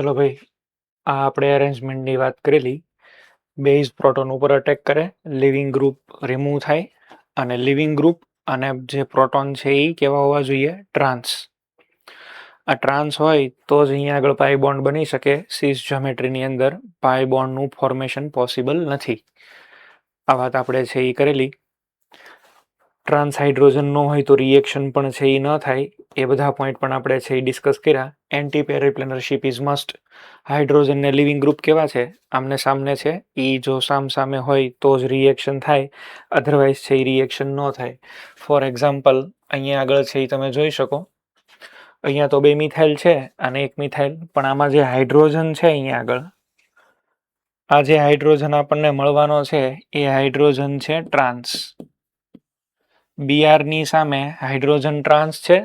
ચલો ભાઈ, આ આપણે અરેન્જમેન્ટની વાત કરેલી. બેઝ પ્રોટોન ઉપર અટેક કરે, લિવિંગ ગ્રુપ રિમૂવ થાય અને લિવિંગ ગ્રુપ અને જે પ્રોટોન છે એ કેવા હોવા જોઈએ? ટ્રાન્સ. આ ટ્રાન્સ હોય તો જ અહીંયા આગળ પાઈ બોન્ડ બની શકે. સિસ જ્યોમેટ્રીની અંદર પાઈ બોન્ડનું ફોર્મેશન પોસિબલ નથી. આ વાત આપણે છે એ કરેલી. ટ્રાન્સ હાઇડ્રોજન ન હોય તો રિએક્શન પણ છે એ ન થાય. એ બધા પોઈન્ટ પણ આપણે છે એ ડિસ્કસ કર્યા. Anti periplanarity is must. Hydrogen ને લિવિંગ ગ્રુપ કેવા છે? આમને સામને છે. એ જો સામે હોય તો જ રિએક્શન થાય, અધરવાઇઝ છે એ રિએક્શન ન થાય. ફોર એક્ઝામ્પલ અહીંયા આગળ છે એ તમે જોઈ શકો. અહીંયા તો 2 મિથાઇલ છે અને 1 મિથાઇલ, પણ આમાં જે હાઇડ્રોજન છે અહીંયા આગળ, આ જે હાઇડ્રોજન આપણને મળવાનો છે એ હાઇડ્રોજન છે ટ્રાન્સ. Br ની સામે હાઇડ્રોજન ટ્રાન્સ છે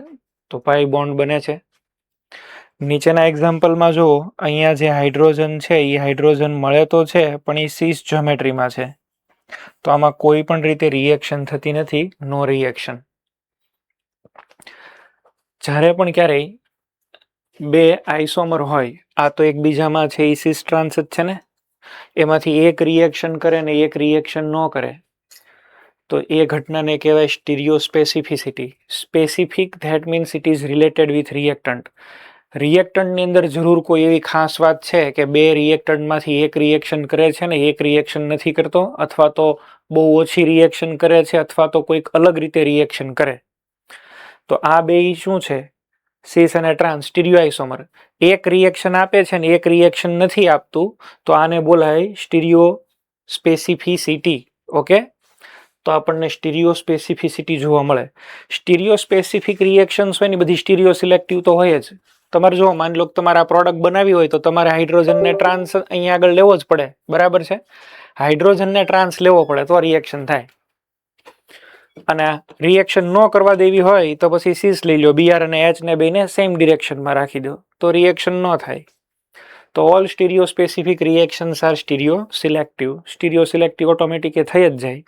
તો પાઈ બોન્ડ બને છે. નીચેના એક્ઝામ્પલમાં જો અહીંયા જે હાઇડ્રોજન છે એ હાઇડ્રોજન મળે તો છે, પણ એ સિસ જ્યોમેટ્રીમાં છે, તો આમાં કોઈ પણ રીતે રિએક્શન થતી નથી. નો રિએક્શન. જ્યારે પણ ક્યારેય 2 આઇસોમર હોય, આ તો એકબીજામાં છે એ સિસ ટ્રાન્સ જ છે ને, એમાંથી એક રિએક્શન કરે ને એક રિએક્શન ન કરે, તો એ ઘટનાને કહેવાય stereospecificity. Specific that means it is related with reactant. રિએક્ટન્ટની અંદર જરૂર કોઈ એવી ખાસ વાત છે કે 2 રિએક્ટન્ટમાંથી એક રિએક્શન કરે છે ને એક રિએક્શન નથી કરતો, અથવા તો બહુ ઓછી રિએક્શન કરે છે, અથવા તો કોઈક અલગ રીતે રિએક્શન કરે. તો આ બે શું છે? સિસ અને ટ્રાન્સ સ્ટીરિયો આઇસોમર. એક રિએક્શન આપે છે ને એક રિએક્શન નથી આપતું, તો આને બોલાય સ્ટીરિયો સ્પેસિફિસિટી. ઓકે, તો આપણને સ્ટીરિયો સ્પેસિફિસિટી જોવા મળે. સ્ટીરિયો સ્પેસિફિક રિએક્શન્સ હોય ને બધી સ્ટીરિયો સિલેક્ટિવ તો હોય જ. તમારે જો માની લો કે તમારે આ પ્રોડક્ટ બનાવી હોય તો તમારે હાઇડ્રોજનને ટ્રાન્સ અહીંયા આગળ લેવો જ પડે, બરાબર છે? હાઇડ્રોજનને ટ્રાન્સ લેવો પડે તો રિએક્શન થાય. અને રિએક્શન ન કરવા દેવી હોય તો પછી સિસ લઈ લો, Br અને H ને બેને સેમ ડિરેક્શનમાં રાખી દો તો રિએક્શન ન થાય. તો all stereospecific reactions are stereoselective. Stereoselective automatic એ થઈ જ જાય.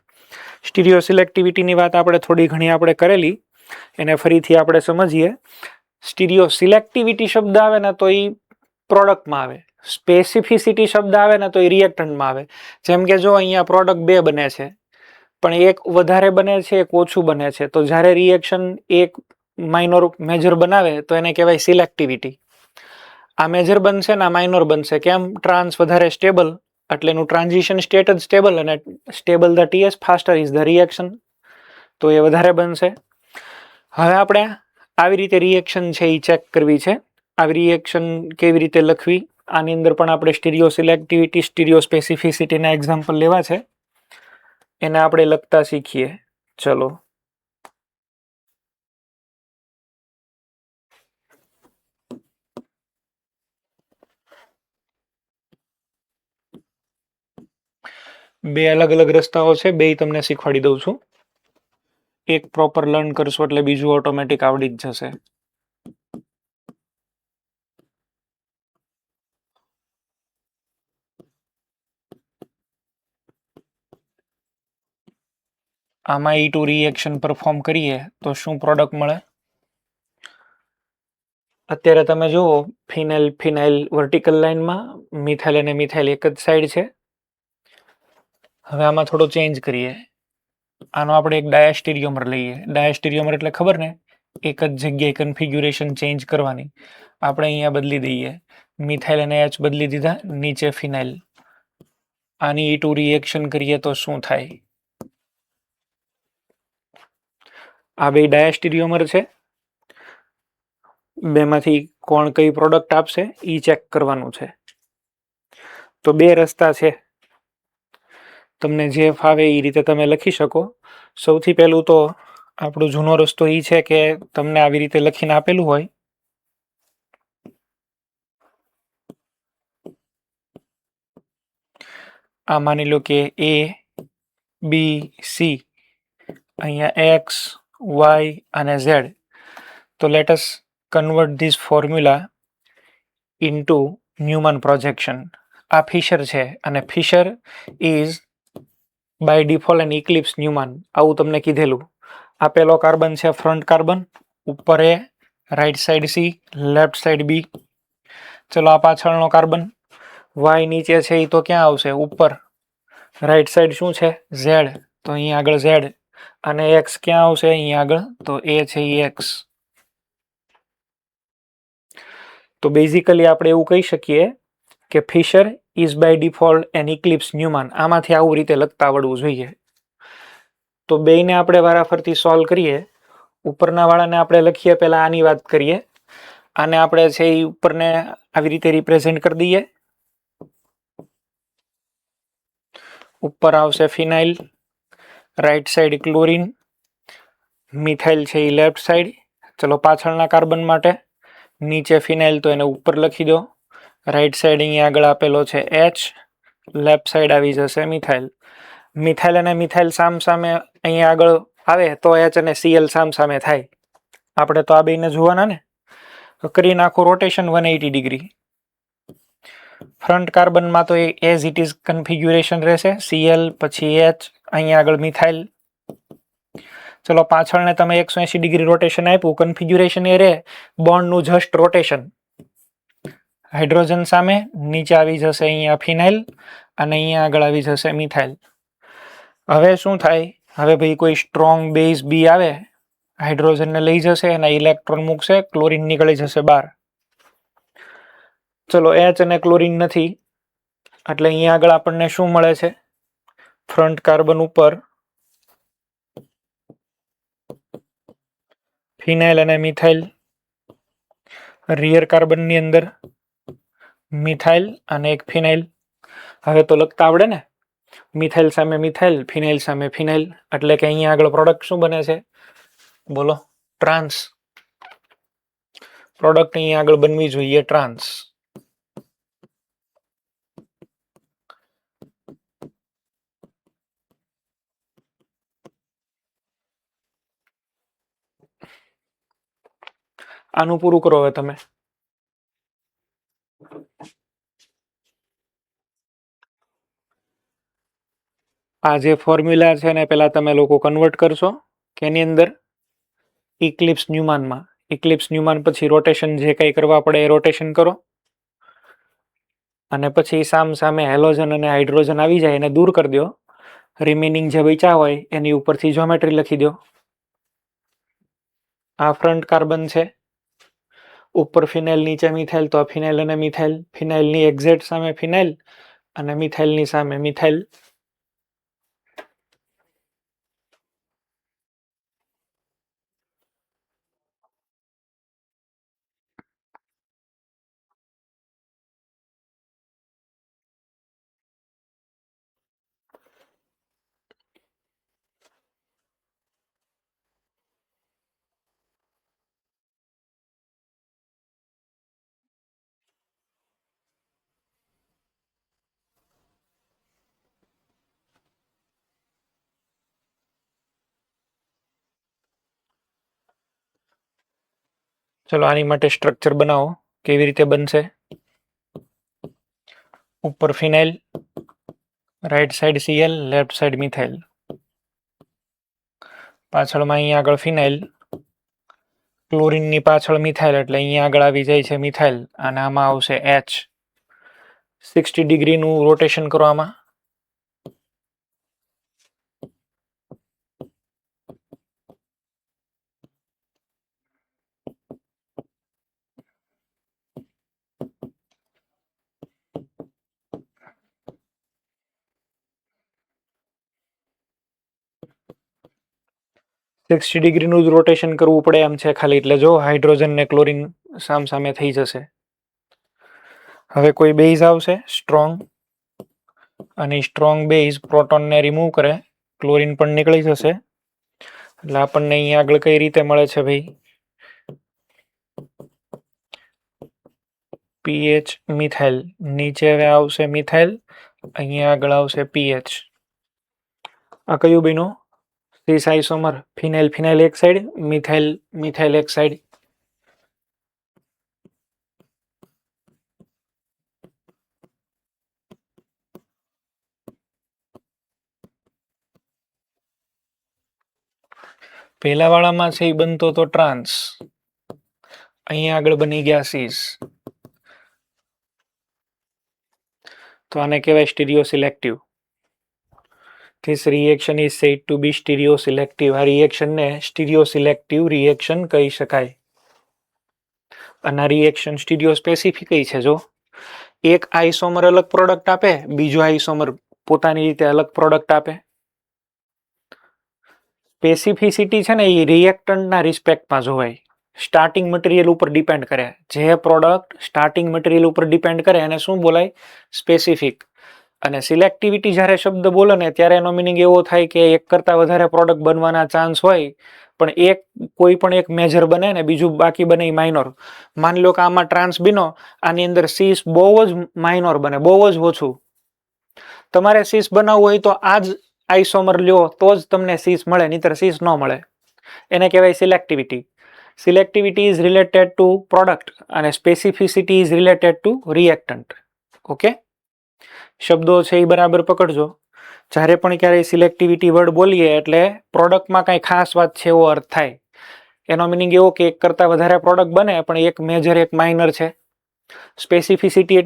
સ્ટીરિયો સિલેક્ટિવિટીની વાત આપણે થોડી ઘણી આપણે કરેલી, એને ફરીથી આપણે સમજીએ. સ્ટીરિયો સિલેક્ટિવિટી શબ્દ આવે ને તો એ પ્રોડક્ટમાં આવે, સ્પેસિફિસિટી શબ્દ આવે ને તો એ રિએક્ટન્ટમાં આવે. જેમ કે જો અહીંયા પ્રોડક્ટ 2 બને છે, પણ એક વધારે બને છે એક ઓછું બને છે, તો જ્યારે રિએક્શન એક માઇનોર મેજર બનાવે તો એને કહેવાય સિલેક્ટિવિટી. આ મેજર બનશે ને આ માઇનોર બનશે. કેમ? ટ્રાન્સ વધારે સ્ટેબલ, એટલે એનું ટ્રાન્ઝિશન સ્ટેટ જ સ્ટેબલ, અને stable the TS faster is the reaction, તો એ વધારે બનશે. હવે આપણે આવી રીતે રિએક્શન છે એ ચેક કરવી છે. આવી રિએક્શન કેવી રીતે લખવી, આની અંદર પણ આપણે સ્ટીરિયો સિલેક્ટિવિટી, સ્ટીરિયો સ્પેસિફિસિટીના એક્ઝામ્પલ લેવા છે, એને આપણે લખતા શીખીએ. ચલો, બે અલગ અલગ રસ્તાઓ છે, બે તમને શીખવાડી દઉં છું. એક પ્રોપર લર્ન કરશો એટલે બીજું ઓટોમેટિક આવડી જ જશે. આમાં E2 રિએક્શન પરફોર્મ કરીએ તો શું પ્રોડક્ટ મળે? અત્યારે તમે જુઓ, ફિનાઇલ ફિનાઇલ વર્ટિકલ લાઇનમાં, મિથાઇલ અને મિથાઇલ એક જ સાઈડ છે. હવે આમાં થોડો ચેન્જ કરીએ. આનો આપણે એક ડાયાસ્ટીરિયોમર લઈએ. ડાયાસ્ટીરિયોમર એટલે ખબર ને, એક જ જગ્યાએ કન્ફિગ્યુરેશન ચેન્જ કરવાની. આપણે અહીંયા બદલી દઈએ, મિથાઇલ અને H બદલી દીધા, નીચે ફિનાઇલ. આની E2 રિએક્શન કરીએ તો શું થાય? આ બે ડાયાસ્ટીરિયોમર છે, બેમાંથી કોણ કઈ પ્રોડક્ટ આપશે એ ચેક કરવાનું છે. તો 2 રસ્તા છે, તમને જે ફાવે એ રીતે તમે લખી શકો. સૌથી પહેલું તો આપણો જૂનો રસ્તો એ છે કે તમને આવી રીતે લખીને આપેલું હોય, આ માની લો કે A, B, C, અહીંયા X, Y અને Z. તો let us convert this formula into Newman projection. આ ફિશર છે અને Fischer is by default and eclipse Newman. આવું તમને કીધેલું. આ પેલો કાર્બન છે ફ્રન્ટ કાર્બન, ઉપર A, right side C, left side B. ચલો આ પાછળનો કાર્બન, વાય નીચે છે એ તો ક્યાં આવશે? ઉપર. રાઈટ સાઈડ શું છે? ઝેડ, તો અહીંયા આગળ ઝેડ. અને એક્સ ક્યાં આવશે? અહીંયા આગળ, તો એ છે એ એક્સ. તો બેઝિકલી આપણે એવું કહી શકીએ કે Fischer is by default an eclipse Newman. આમાંથી આવું રીતે લખતા આવડવું જોઈએ. તો બેયને આપણે વારાફરતી સોલ્વ કરીએ. ઉપરના વાળાને આપણે લખીએ, પહેલા આની વાત કરીએ. આને આપણે છે એ ઉપરને આવી રીતે રિપ્રેઝેન્ટ કરી દઈએ. ઉપર આવશે ફિનાઇલ, રાઈટ સાઈડ ક્લોરીન, મિથાઇલ છે એ લેફ્ટ સાઈડ. ચલો પાછળના કાર્બન માટે નીચે ફિનાઇલ, તો એને ઉપર લખી દો. રાઈટ સાઈડ અહીંયા આગળ આપેલો છે એચ, લેફ્ટ સાઈડ આવી જશે મિથાઇલ. મિથાઇલ અને મિથાઇલ સામ સામે અહીંયા આગળ આવે તો એચ અને સીએલ સામ સામે થાય. આપણે તો આ બેને જોવાના ને. કરી નાખો રોટેશન 180 ડિગ્રી. ફ્રન્ટ કાર્બનમાં તો એઝ ઇટ ઇઝ કન્ફિગ્યુરેશન રહેશે, સીએલ પછી એચ, અહીંયા આગળ મિથાઇલ. ચલો પાછળને તમે 180 ડિગ્રી રોટેશન આપ્યું, કન્ફિગ્યુરેશન એ રહે બોન્ડનું જસ્ટ રોટેશન. હાઇડ્રોજન સામે નીચે આવી જશે અહીંયા ફિનાઇલ અને અહીંયા આગળ આવી જશે મિથાઇલ. હવે શું થાય? હવે ભાઈ કોઈ સ્ટ્રોંગ બેઝ બી આવે, હાઇડ્રોજનને લઈ જશે, એના ઇલેક્ટ્રોન મૂકશે, ક્લોરીન નીકળી જશે બહાર. ચલો એચ અને ક્લોરીન નથી, એટલે અહીંયા આગળ આપણને શું મળે છે? ફ્રન્ટ કાર્બન ઉપર ફિનાઇલ અને મિથાઇલ, રિયર કાર્બનની અંદર મિથાઇલ અને એક ફિનાઇલ. હવે તો લખતા આવડે ને. મિથાઇલ સામે મિથાઇલ, ફિનાઇલ સામે ફિનાઇલ, એટલે કે અહીંયા આગળ પ્રોડક્ટ શું બને છે? બોલો. ટ્રાન્સ. પ્રોડક્ટ અહીંયા આગળ બનવી જોઈએ ટ્રાન્સ. આનું પૂરું કરો હવે તમે. આ જે ફોર્મ્યુલા છે ને પેલા તમે લોકો કન્વર્ટ કરશો કેની અંદર? ઇક્લિપ્સ ન્યુમાનમાં. ઇક્લિપ્સ ન્યુમાન પછી રોટેશન જે કંઈ કરવા પડે એ રોટેશન કરો. અને પછી સામ સામે હેલોજન અને હાઇડ્રોજન આવી જાય એને દૂર કરી દો. રિમેનિંગ જે બચ્યા હોય એની ઉપરથી જ્યોમેટ્રી લખી દો. આ ફ્રન્ટ કાર્બન છે, ઉપર ફિનાઇલ, નીચે મિથાઇલ, તો આ ફિનાઇલ અને મિથાઇલ. ફિનાઇલની એક્ઝેક્ટ સામે ફિનાઇલ અને મિથાઇલની સામે મિથાઇલ. ચલો આની માટે સ્ટ્રક્ચર બનાવો. કેવી રીતે બનશે? ઉપર phenyl, right side C L, left side methyl. પાછળમાં અહીંયા આગળ ફિનાઇલ, ક્લોરીનની પાછળ મિથાઇલ, એટલે અહીંયા આગળ આવી જાય છે મિથાઇલ અને આમાં આવશે એચ. 60 ડિગ્રીનું રોટેશન કરો આમાં. સિક્સટી ડિગ્રીનું જ રોટેશન કરવું પડે એમ છે ખાલી, એટલે જો હાઇડ્રોજન ને ક્લોરીન સામ સામે થઈ જશે. હવે કોઈ બેઝ આવશે સ્ટ્રોંગ, અને સ્ટ્રોંગ બેઝ પ્રોટોનને રિમૂવ કરે, ક્લોરીન પણ નીકળી જશે. એટલે આપણને અહીંયા આગળ કઈ રીતે મળે છે ભાઈ? પીએચ મિથાઇલ, નીચે હવે આવશે મિથાઇલ, અહીંયા આગળ આવશે પીએચ. આ કયું બન્યું? સીસ આઇસોમર. ફિનાઇલ ફિનાઇલ એક સાઈડ, મિથાઇલ મિથાઇલ એક સાઈડ. પહેલા વાળામાં છે એ બનતો તો ટ્રાન્સ, અહીંયા આગળ બની ગયા સીસ. તો આને કહેવાય stereo selective. This reaction is said to be stereoselective. આ રિએક્શનને સ્ટીરિયોસિલેક્ટિવ રિએક્શન કહી શકાય. અને આ રિએક્શન સ્ટીરિયો સ્પેસિફિક છે. જો એક આઇસોમર અલગ પ્રોડક્ટ આપે, બીજો આઇસોમર પોતાની રીતે અલગ પ્રોડક્ટ આપે. સ્પેસિફિસિટી છે ને એ રિએક્ટન્ટના રિસ્પેક્ટમાં જોવાય. સ્ટાર્ટિંગ મટીરિયલ ઉપર ડિપેન્ડ કરે. જે પ્રોડક્ટ સ્ટાર્ટિંગ મટીરિયલ ઉપર ડિપેન્ડ કરે એને શું બોલાય? સ્પેસિફિક. અને સિલેક્ટિવિટી જ્યારે શબ્દ બોલે ને ત્યારે એનો મિનિંગ એવો થાય કે એક કરતાં વધારે પ્રોડક્ટ બનવાના ચાન્સ હોય, પણ કોઈ પણ એક મેજર બને ને બીજું બાકી બને એ માઇનોર. માની લો કે આમાં ટ્રાન્સ બીનો, આની અંદર સીસ બહુ જ માઇનોર બને, બહુ જ ઓછું. તમારે સીસ બનાવવું હોય તો આ જ આઇસોમર લ્યો તો જ તમને સીસ મળે, નહીતર સીસ ન મળે. એને કહેવાય selectivity. Selectivity is related to product અને specificity is related to reactant. Okay, શબ્દો છે એ બરાબર પકડજો. જ્યારે પણ ક્યારેય સિલેક્ટિવિટી વર્ડ બોલીએ એટલે પ્રોડક્ટમાં કાંઈ ખાસ વાત છે એવો અર્થ થાય. એનો મિનિંગ એવો કે એક કરતાં વધારે પ્રોડક્ટ બને પણ એક મેજર એક માઇનર છે. સ્પેસિફિસિટી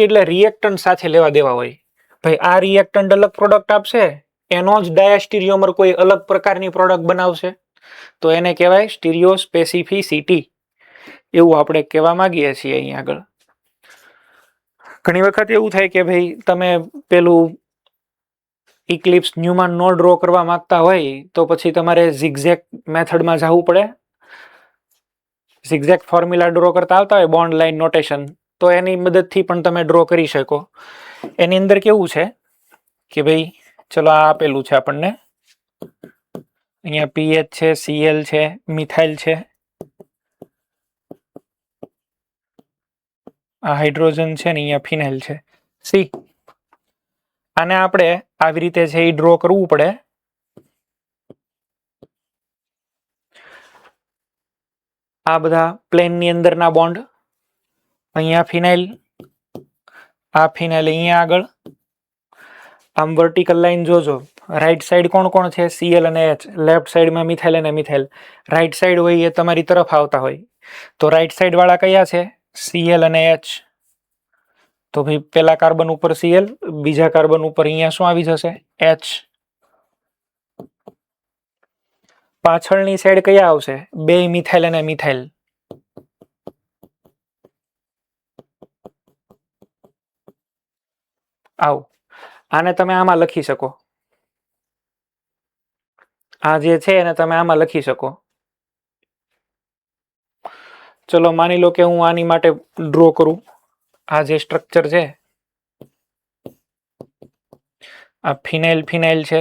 એટલે રિએક્ટન્ટ સાથે લેવા દેવા હોય. ભાઈ આ રિએક્ટન્ટ અલગ પ્રોડક્ટ આપશે, એનો જ ડાયાસ્ટીરિયોમર કોઈ અલગ પ્રકારની પ્રોડક્ટ બનાવશે, તો એને કહેવાય સ્ટીરિયો સ્પેસિફિસિટી. એવું આપણે કહેવા માંગીએ છીએ અહીં આગળ. ઘણી વખત એવું થાય કે ભાઈ તમે પેલું ઇક્લિપ્સ ન્યુમાન નો ડ્રો કરવા માંગતા હોય તો પછી તમારે ઝિગઝેગ મેથડમાં જવું પડે. ઝિગઝેગ ફોર્મ્યુલા ડ્રો કરતા આવતા હોય, બોન્ડ લાઇન નોટેશન, તો એની મદદથી પણ તમે ડ્રો કરી શકો. એની અંદર કેવું છે કે ભાઈ ચલો આ આપેલું છે આપણને, અહીંયા પીએચ છે, સીએલ છે, મિથાઇલ છે, આ હાઇડ્રોજન છે ને અહીંયા ફિનાઇલ છે, સી. આને આપણે આવી રીતે છે એ ડ્રો કરવું પડે. આ બધા પ્લેનની અંદરના બોન્ડ, અહીંયા ફિનાઇલ, આ ફિનાઇલ અહીંયા આગળ. આમ વર્ટિકલ લાઈન જોજો, રાઈટ સાઈડ કોણ કોણ છે? સીએલ અને એચ. લેફ્ટ સાઈડમાં મિથાઇલ અને મિથાઇલ. રાઈટ સાઈડ હોય એ તમારી તરફ આવતા હોય, તો રાઈટ સાઈડ વાળા કયા છે? સીએલ અને એચ. તો ભાઈ પેલા કાર્બન ઉપર સીએલ, બીજા કાર્બન ઉપર અહીંયા શું આવી જશે? એચ. પાછળની સાઈડ કયા આવશે? બે મિથાઇલ અને મિથાઇલ. આવું આને તમે આમાં લખી શકો. આ જે છે એને તમે આમાં લખી શકો. ચલો માની લો કે હું આની માટે ડ્રો કરું. આ જે સ્ટ્રક્ચર છે, આ ફિનાઇલ ફિનાઇલ છે,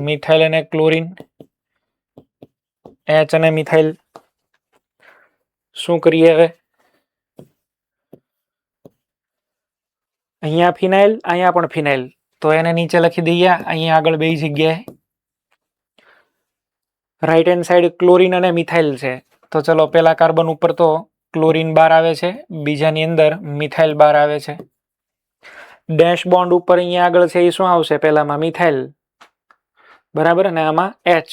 મિથાઇલ અને ક્લોરીન, એચ અને મિથાઇલ. શું કરીએ હવે? અહીંયા ફિનાઇલ, અહીંયા પણ ફિનાઇલ, તો એને નીચે લખી દઈએ અહીંયા આગળ બે જગ્યાએ. રાઈટ હેન્ડ સાઈડ ક્લોરીન અને મિથાઇલ છે, તો ચલો પેલા કાર્બન ઉપર તો ક્લોરીન બાર આવે છે, બીજાની અંદર મિથાઇલ બાર આવે છે. ડેશ બોન્ડ ઉપર અહીંયા આગળ છે એ શું આવશે? પેલામાં મિથાઇલ, બરાબર, અને આમાં એચ.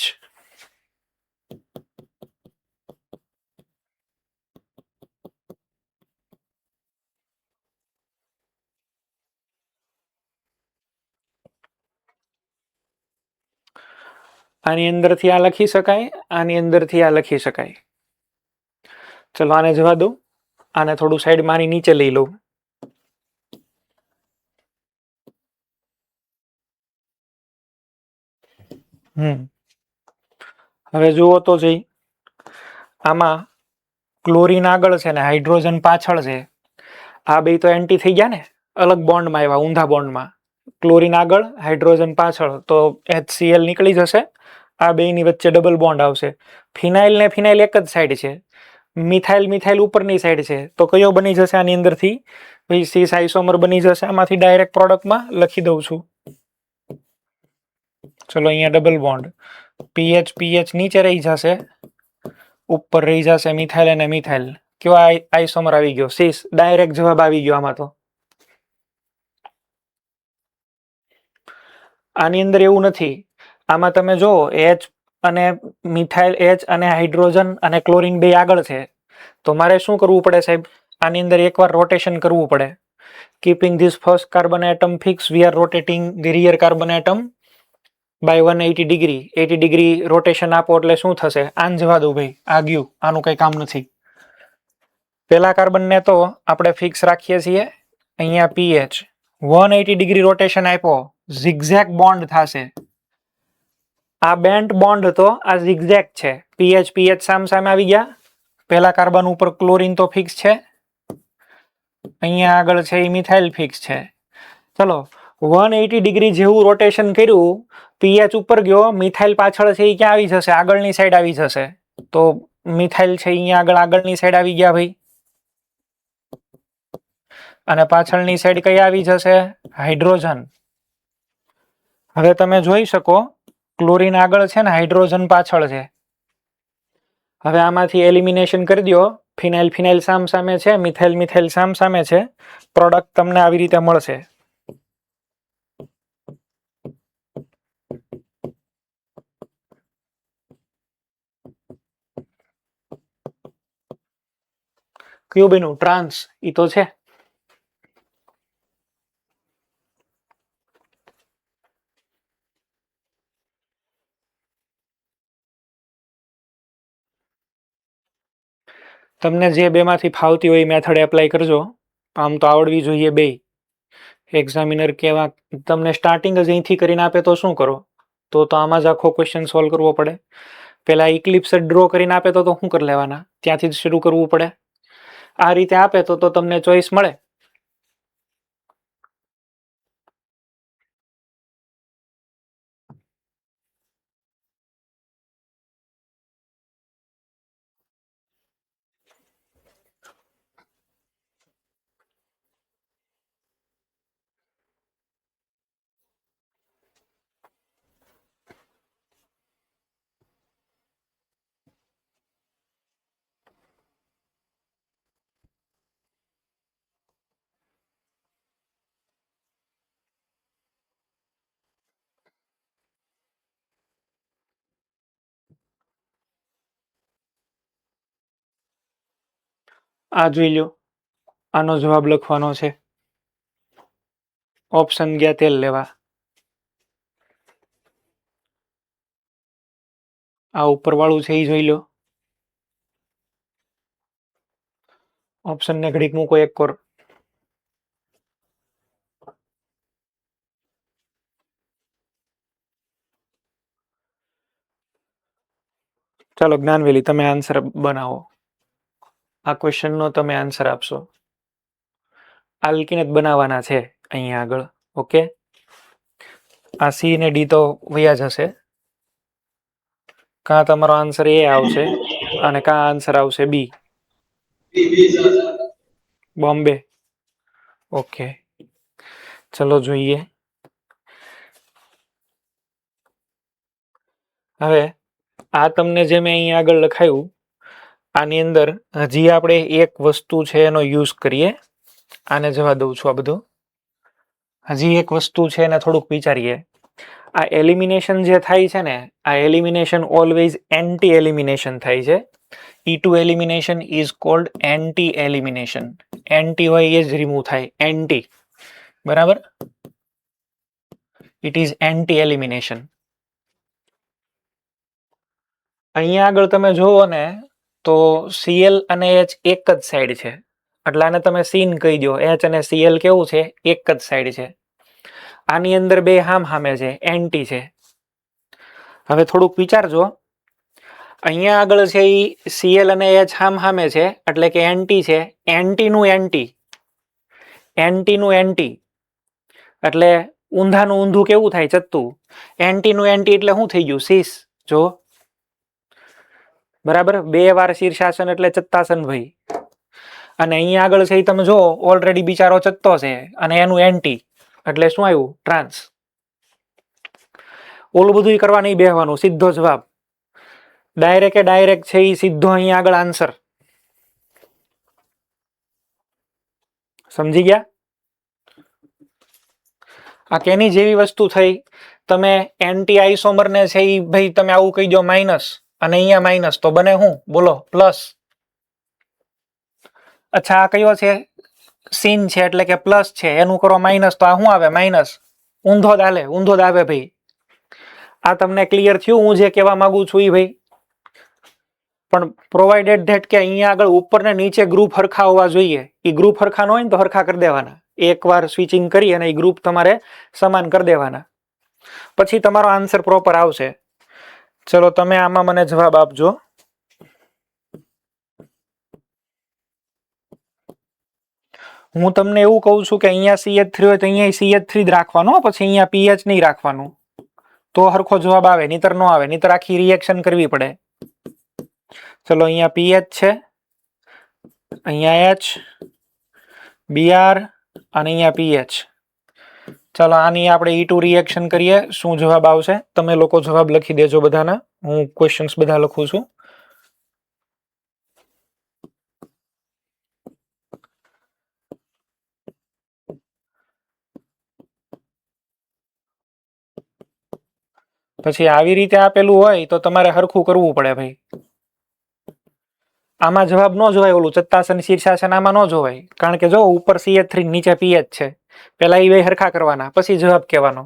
આની અંદરથી આ લખી શકાય, આની અંદરથી આ લખી શકાય. ચલો આને જવા દો, આને થોડું સાઈડ મારી નીચે લઈ લઉં. હવે જુઓ તો જઈ, આમાં ક્લોરીન આગળ છે ને હાઇડ્રોજન પાછળ છે. આ બે તો એન્ટી થઈ ગયા ને, અલગ બોન્ડમાં આવ્યા, ઊંધા બોન્ડમાં. ક્લોરીન આગળ, હાઇડ્રોજન પાછળ, તો HCl નીકળી જશે. આ બેની વચ્ચે ડબલ બોન્ડ આવશે. ફિનાઇલ ને ફિનાઇલ એક જ સાઈડ છે, મિથાઇલ મિથાઇલ ઉપરની સાઈડ છે, તો કયો બની જશે આની અંદરથી? ભાઈ સીસ આઇસોમર બની જશે. આમાંથી ડાયરેક્ટ પ્રોડક્ટમાં લખી દઉં છું. ચલો અહીંયા ડબલ બોન્ડ, પીએચ પીએચ નીચે રહી જશે, ઉપર રહી જશે મિથાઇલ અને મિથાઇલ. કેવા આઇસોમર આવી ગયો? સીસ. ડાયરેક્ટ જવાબ આવી ગયો આમાં તો. આની અંદર એવું નથી. આમાં તમે જો એચ અને મિથાઇલ, એચ અને હાઇડ્રોજન અને ક્લોરીન બે આગળ છે, તો મારે શું કરવું પડે સાહેબ? આની અંદર એકવાર રોટેશન કરવું પડે. Keeping this first carbon atom fix we are rotating the rear carbon atom by 180 degree. 80 degree rotation આપો એટલે શું થશે? આન જવા દો ભાઈ, આ ગયું, આનું કંઈ કામ નથી. પેલા કાર્બનને તો આપણે ફિક્સ રાખીએ છીએ અહીંયા પીએચ. 180 ડિગ્રી રોટેશન આપ્યો, ઝિગઝેગ બોન્ડ થશે. આ બેન્ટ બોન્ડ હતો, આ ઝિગઝેગ છે. પીએચ પીએચ સામે આવી ગયા. પેલા કાર્બન ઉપર ક્લોરીન તો ફિક્સ છે, અહીંયા આગળ છે એ મિથાઇલ ફિક્સ છે. ચલો 180 ડિગ્રી જેવું રોટેશન કર્યું, પીએચ ઉપર ગયો, મિથાઇલ પાછળ છે એ ક્યાં આવી જશે? આગળની સાઈડ આવી જશે. તો મિથાઇલ છે અહીંયા આગળ આગળની સાઈડ આવી ગયા ભાઈ, અને પાછળની સાઈડ કઈ આવી જશે? હાઇડ્રોજન. હવે તમે જોઈ શકો ક્લોરીન આગળ છે ને હાઇડ્રોજન પાછળ છે. હવે આમાંથી એલિમિનેશન કરી દો. ફિનાઇલ ફિનાઇલ સામે છે, મિથાઇલ મિથાઇલ સામે છે. પ્રોડક્ટ તમને આવી રીતે મળશે. કયું બન્યું? ટ્રાન્સ. ઈ તો છે. તમને જે બેમાંથી ફાવતી હોય મેથડ એપ્લાય કરજો. આમ તો આવડવી જોઈએ બે. એક્ઝામિનર કેવા તમને સ્ટાર્ટિંગ જ અહીંથી કરીને આપે તો શું કરો? તો આમાં જ આખો ક્વેશ્ચન સોલ્વ કરવો પડે. પેલા ઇક્લિપ્સ ડ્રો કરીને આપે તો શું કરી લેવાના? ત્યાંથી જ શરૂ કરવું પડે. આ રીતે આપે તો તમને ચોઈસ મળે. આ જોઈ લો, આનો જવાબ લખવાનો છે. ઓપ્શન ગયા તેલ લેવા. આ ઉપર વાળું છે એ જોઈ લો. ઓપ્શન ને ઘડીક મૂકો એક કોર. ચાલો જ્ઞાનવેલી, તમે આન્સર બનાવો. આ ક્વેશ્ચનનો તમે આન્સર આપશો. આલ્કિન જ બનાવવાના છે અહીંયા આગળ. ઓકે, આ સી ને ડી તો વયા જશે. કાં તમારો આન્સર એ આવશે અને કાં આન્સર આવશે બી, બોમ્બે. ઓકે, ચલો જોઈએ. હવે આ તમને જે મેં અહીંયા આગળ લખાયું, આની અંદર હજી આપણે એક વસ્તુ છે એનો યુઝ કરીએ. આને જવા દઉં છું. આ બધું હજી એક વસ્તુ છે એને થોડુંક વિચારીએ. આ એલિમિનેશન જે થાય છે ને, આ એલિમિનેશન ઓલવેઝ એન્ટી એલિમિનેશન થાય છે. E2 elimination is called anti elimination. Anti હોય એ જ રિમૂવ થાય, એન્ટી. બરાબર, ઇટ ઇઝ એન્ટી એલિમિનેશન. અહીંયા આગળ તમે જુઓ ને તો Cl અને H એક જ સાઈડ છે, એટલે આને તમે સીન કહી દો. H અને Cl કેવું છે? એક જ સાઈડ છે. આની અંદર બે હામે છે, એન્ટી છે. હવે થોડુંક વિચારજો. અહીંયા આગળ છે એ Cl અને H હામે છે, એટલે કે એન્ટી છે. એન્ટીનું એન્ટી, એન્ટીનું એન્ટી એટલે ઊંધાનું ઊંધું કેવું થાય? ચત્તું. એન્ટીનું એન્ટી એટલે શું થઈ ગયું? શીશ. જો બરાબર, બે વાર શીર્ષાસન એટલે ચત્તાસન ભાઈ. અને અહીંયા આગળ છે એ તમે જો ઓલરેડી બિચારો ચત્તો છે અને એનું એન્ટી એટલે શું આવ્યું? ટ્રાન્સ. ઓલું બધું કરવા નહીં બેહવાનું, સીધો જવાબ. ડાયરેક્ટ છે એ સીધો અહીંયા આગળ આન્સર. સમજી ગયા? આ કેની જેવી વસ્તુ થઈ? તમે એન્ટી આઇસોમર ને છે એ ભાઈ તમે આવું કહી દો માઇનસ, અને અહીંયા માઇનસ, તો બને શું? બોલો, પ્લસ. અચ્છા આ કયો છે? સીન છે એટલે કે પ્લસ છે, એનું કરો માઇનસ તો આ શું આવે? માઇનસ. ઊંધો જ હાલે, ઊંધો જ આવે ભાઈ. આ તમને ક્લિયર થયું હું જે કહેવા માંગુ છું એ ભાઈ? પણ પ્રોવાઇડેડ ધેટ કે અહીંયા આગળ ઉપર ને નીચે ગ્રુપ હરખા હોવા જોઈએ. એ ગ્રુપ હરખા ન હોય ને તો હરખા કરી દેવાના. એકવાર સ્વિચિંગ કરી અને એ ગ્રુપ તમારે સમાન કરી દેવાના, પછી તમારો આન્સર પ્રોપર આવશે. ચલો તમે આમાં મને જવાબ આપજો. હું તમને એવું કહું છું કે અહીંયા CH3 હોય તો અહીંયા CH3 જ રાખવાનો, પછી અહીંયા PH નહીં રાખવાનું, તો હરખો જવાબ આવે, નહીતર નો આવે, નહીતર આખી રિએક્શન કરવી પડે. ચલો અહીંયા PH છે, અહીંયા H, Br અને અહીંયા PH. ચાલો આની આપણે E2 રિએક્શન કરીએ. શું જવાબ આવશે? તમે લોકો જવાબ લખી દેજો બધાના, હું ક્વેશ્ચન્સ બધા લખું છું. પછી આવી રીતે આપેલું હોય તો તમારે હરખું કરવું પડે ભાઈ. આમાં જવાબ ન જોવાય, ઓલું ચત્તાસન શીર્ષાસન આમાં ન જોવાય, કારણ કે જો ઉપર CH3 નીચે PH છે. પેલા એ બે હરખા કરવાના, પછી જવાબ કહેવાનો.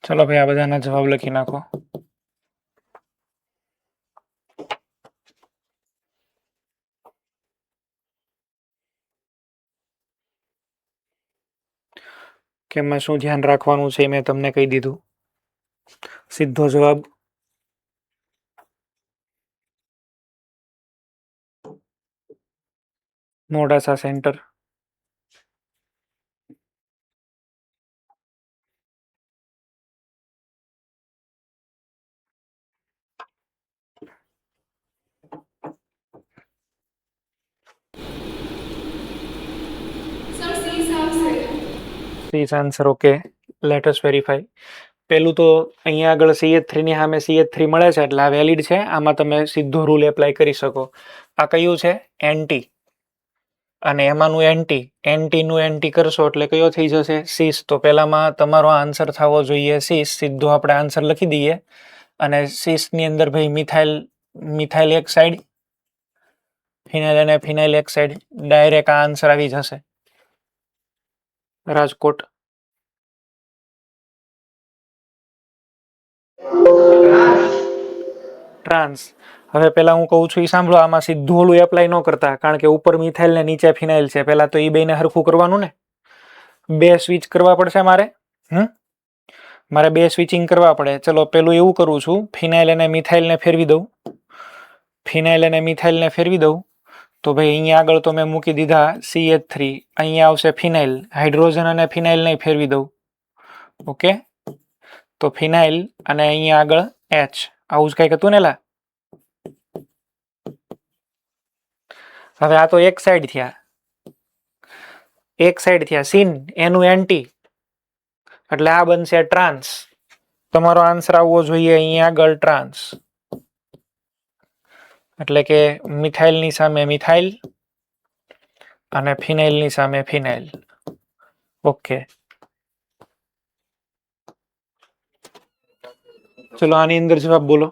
ચલો ભાઈ આ બધાના જવાબ લખી નાખો. કે એમાં શું ધ્યાન રાખવાનું છે મેં તમને કહી દીધું. સીધો જવાબ Modasa centre. Cis answer. Okay, let us verify. પેલું તો અહીંયા આગળ CH3 ની સામે CH3 મળે છે એટલે આ વેલિડ છે. આમાં તમે સીધો રૂલ એપ્લાય કરી શકો. આ કયું છે? એન્ટી. અને એમાંનું એન્ટી નું એન્ટી કરશો એટલે કયો થઈ જશે? સીસ. તો પેલામાં તમારો આન્સર થવો જોઈએ સીસ. સીધો આપણે આન્સર લખી દઈએ. અને સીસ ની અંદર ભાઈ મિથાઇલ એક સાઈડ, ફિનાઇલ અને ફિનાઇલ એક સાઈડ. ડાયરેક્ટ આ આન્સર આવી જશે. રાજકોટ. ટ્રાન્સ. હવે પેલા હું કહું છું એ સાંભળો. આમાં સીધું ઓલું એપ્લાય ન કરતા, કારણ કે ઉપર મિથાઇલ ને નીચે ફિનાઇલ છે. પેલા તો એ બેને હરખું કરવાનું ને. બે સ્વિચ કરવા પડશે મારે. મારે બે સ્વિચિંગ કરવા પડે. ચલો પેલું એવું કરું છું, ફિનાઇલ અને મિથાઇલને ફેરવી દઉં. ફિનાઇલ અને મિથાઇલને ફેરવી દઉં તો ભાઈ અહીંયા આગળ તો મેં મૂકી દીધા CH3. અહીંયા આવશે ફિનાઇલ. હાઇડ્રોજન અને ફિનાઇલ નહીં ફેરવી દઉં. ઓકે, તો ફિનાઇલ અને અહીંયા આગળ H. આવું જ કંઈક હતું ને લા. હવે આ તો એક સાઈડ થયા, સીન એનું એન્ટી. એટલે આ બનશે ટ્રાન્સ. તમારો આન્સર આવવો જોઈએ અહીંયા આગળ ટ્રાન્સ. એટલે કે મિથાઇલની સામે મિથાઇલ અને ફિનાઇલની સામે ફિનાઇલ. ઓકે, ચલો આની અંદર જવાબ બોલો.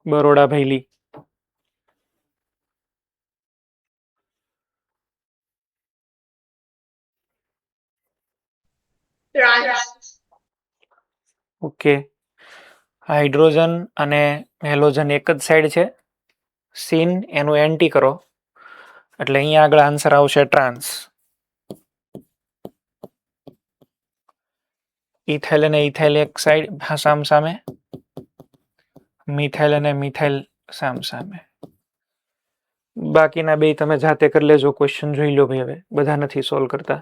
બરોડા ભૈલી. ઓકે, હાઇડ્રોજન અને હેલોજન એક જ સાઈડ છે. સીન એનું એન્ટી કરો એટલે અહીંયા આગળ આન્સર આવશે ટ્રાન્સ. ઇથાઇલ અને ઇથાઇલ એક સાઈડ સામ સામે, મિથાઇલ અને મિથાઇલ સામ સામે. બાકીના બે તમે જાતે કરી લેજો. ક્વેશ્ચન જોઈ લો ભાઈ, હવે બધા નથી સોલ્વ કરતા.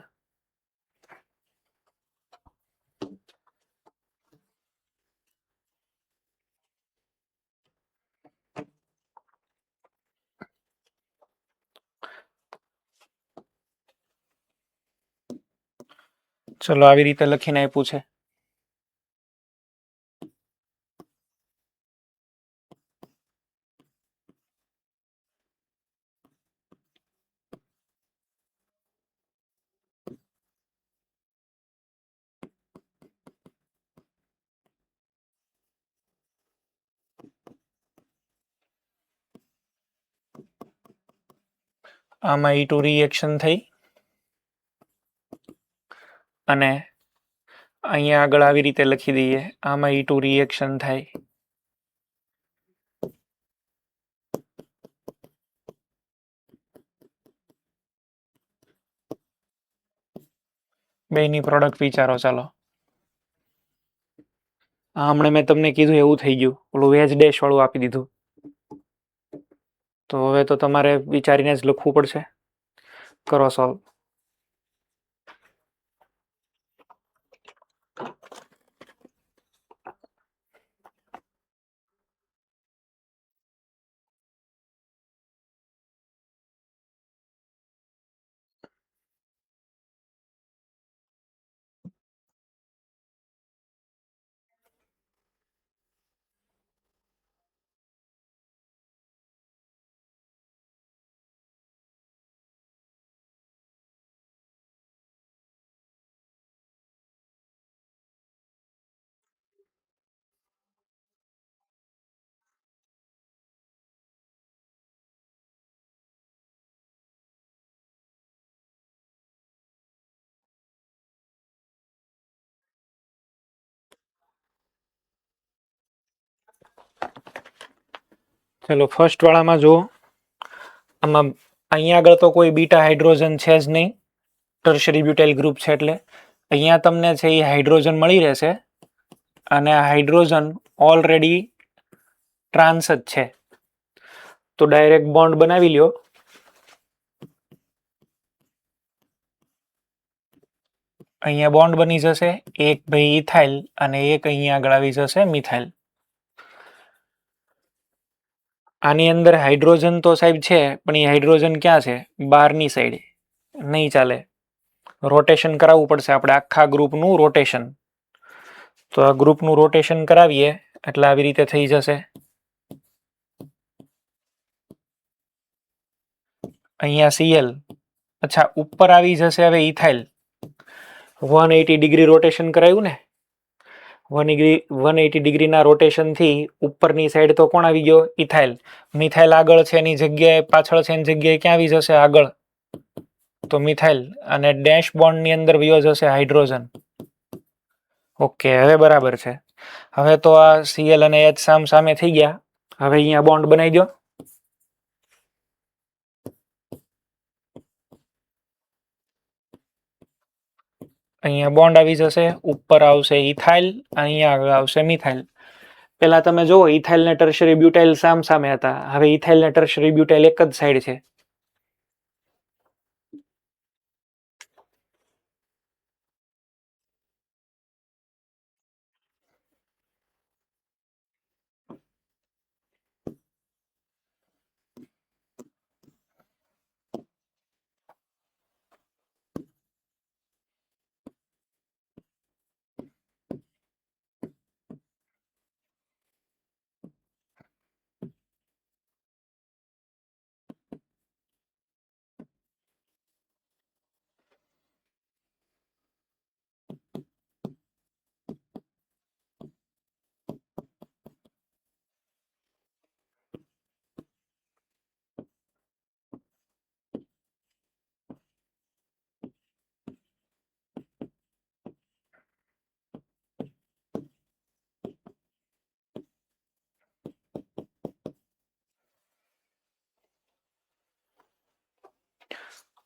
ચલો આવી રીતે લખીને આપ્યું છે. આમાં E2 રિએક્શન થઈ અને અહીંયા આગળ આવી રીતે લખી દઈએ. આમાં E2 રિએક્શન થાય. બેની પ્રોડક્ટ વિચારો. ચાલો, હમણાં મેં તમને કીધું એવું થઈ ગયું. ઓલું વેજ ડેશ વાળું આપી દીધું. તો હવે તો તમારે વિચારીને જ લખવું પડશે. કરો સોલ્વ. ચલો ફર્સ્ટ વાળામાં જુઓ. આમાં અહીંયા આગળ તો કોઈ બીટા હાઇડ્રોજન છે જ નહીં. ટર્શરી બ્યુટાઇલ ગ્રુપ છે એટલે અહીંયા તમને છે એ હાઇડ્રોજન મળી રહેશે અને આ હાઇડ્રોજન ઓલરેડી ટ્રાન્સ જ છે. તો ડાયરેક્ટ બોન્ડ બનાવી લ્યો. અહીંયા બોન્ડ બની જશે. એક ભાઈ ઇથાઇલ અને એક અહીંયા આગળ આવી જશે મિથાઇલ. આની અંદર હાઇડ્રોજન તો સાહેબ છે પણ એ હાઇડ્રોજન ક્યાં છે? બહારની સાઈડ. નહીં ચાલે, રોટેશન કરાવવું પડશે આપણે આખા ગ્રુપનું રોટેશન. તો આ ગ્રુપનું રોટેશન કરાવીએ એટલે આવી રીતે થઈ જશે. અહીંયા Cl. અચ્છા, ઉપર આવી જશે હવે ઇથાઇલ. 180 ડિગ્રી રોટેશન કરાયું ને. 180 ડિગ્રીના રોટેશનથી ઉપરની સાઈડ તો કોણ આવી ગયો? ઇથાઇલ. મિથાઇલ આગળ છે એની જગ્યાએ, પાછળ છે એની જગ્યાએ ક્યાં આવી જશે? આગળ. તો મિથાઇલ અને ડેશ બોન્ડની અંદર વયો જશે હાઇડ્રોજન. ઓકે, હવે બરાબર છે. હવે તો આ Cl અને H સામ સામે થઈ ગયા. હવે અહીંયા બોન્ડ બનાવી દો. અહીંયા બોન્ડ આવી જશે. ઉપર આવશે ઇથાઇલ, અહીંયા આગળ આવશે મિથાઇલ. પેલા તમે જુઓ ઇથાઇલ ને ટર્શરી બ્યુટાઇલ સામ સામે હતા. હવે ઇથાઇલ ને ટર્શરી બ્યુટાઇલ એક જ સાઈડ છે.